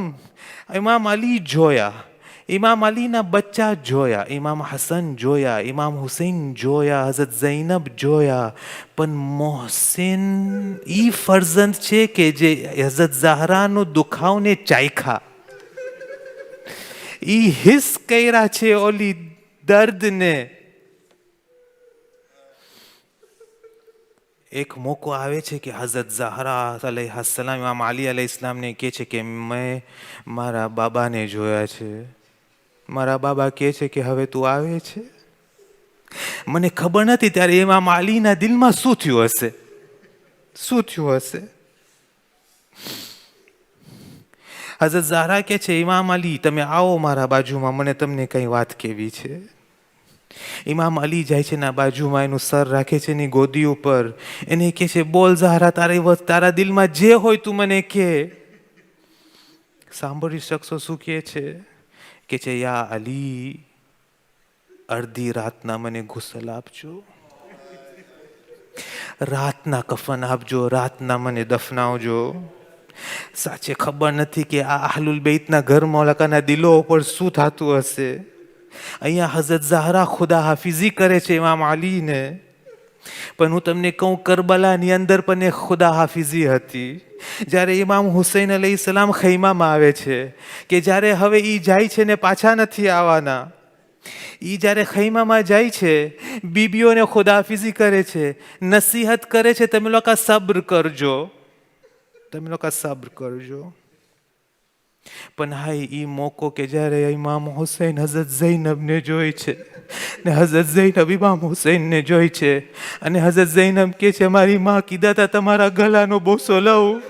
ઇમામ અલી જોયા, ઇમામ અલીના બચ્ચા જોયા, ઇમામ હસન જોયા, ઇમામ હુસૈન જોયા, હઝરત ઝૈનબ જોયા, પણ મોહસિન ઈ ફરજંદ છે કે જે હઝરત ઝહરાનું દુખાવને ચાખ્યા, ઈ હિસ કર્યા છે ઓલી દર્દને. એક મોકો આવે છે કે હઝરત ઝહરા અલૈહિસ્સલામ ઇમામ અલી અલૈહિસ્સલામને કહે છે કે મેં મારા બાબાને જોયા છે. મારા બાબા કહે છે કે હવે તું આવે છે. મને ખબર નથી ત્યારે ઇમામ અલીના દિલમાં શું થયું હશે, શું થયું હશે. હઝરત ઝહરા કહે છે ઇમામ અલી તમે આવો મારા બાજુમાં, મને તમને કંઈ વાત કહેવી છે. ઇમામ અલી જાય છે ના બાજુમાં, એનું સર રાખે છે એની ગોદી ઉપર, એને કહે છે બોલ ઝહરા, તારા દિલમાં જે હોય તું મને કહે. સાંભળી શકશો શું કહે છે યા અલી અડધી રાતના મને ગુસલ આપજો, રાતના કફન આપજો, રાતના મને દફનાવજો. સાચે ખબર નથી કે આ અહલુલ બેતના ઘર મોલકાના દિલો ઉપર શું થતું હશે. અહીંયા હઝરત ઝહરા ખુદા હાફિઝી કરે છે ઇમામ અલીને, પણ હું તમને કહું કરબલાની અંદર પણ એક ખુદા હાફિઝી હતી. જ્યારે ઇમામ હુસૈન અલૈહિસ્સલામ ખૈમામાં આવે છે કે જ્યારે હવે એ જાય છે ને પાછા નથી આવવાના, એ જ્યારે ખૈમામાં જાય છે બીબીઓને ખુદાહાફિઝી કરે છે, નસીહત કરે છે તમે લોકો સબ્ર કરજો, તમે લોકો સબ્ર કરજો. પણ હા એ મોકો કે જ્યારે ઇમામ હુસૈન હઝરત ઝૈનબને જોઈ છે ને હઝરત ઝૈનબ ઇમામ હુસૈનને જોઈ છે, અને હઝરત ઝૈનબ કહે છે મારી માં કીધા હતા તમારા ગલાનો બોસો લઉં.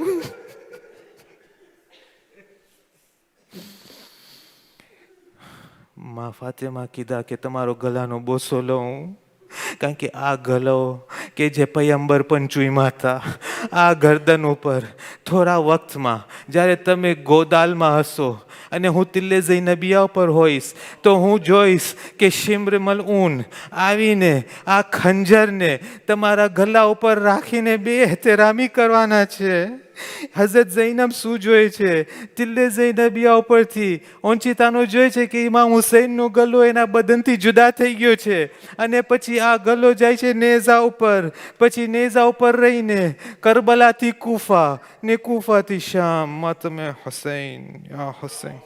માં ફાતેમા કીધા કે તમારો ગલાનો બોસો લઉં, કારણ કે આ ગલો કે જે પયંબર પણ ચૂઈમાં હતા, આ ગરદન ઉપર થોડા વખતમાં જ્યારે તમે ગોદાલમાં હશો અને હું તિલ્લે ઝૈનબિયા ઉપર હોઈશ તો હું જોઈશ કે શિમ્ર મલઊન આવીને આ ખંજરને તમારા ગલા ઉપર રાખીને બે એહતરામી કરવાના છે. હઝરત ઝૈનબ શું જોઈએ છે, તિલ્લે ઝૈનબિયા ઉપરથી ઓંચિતાનો જોઈએ છે કે ઇમામ હુસૈનનો ગલો એના બદનથી જુદા થઈ ગયો છે, અને પછી આ ગલો જાય છે નેઝા ઉપર, પછી નેઝા ઉપર રહીને કરબલાથી કૂફા ને કૂફાથી શામ. માતમે હુસૈન યા હુસૈન.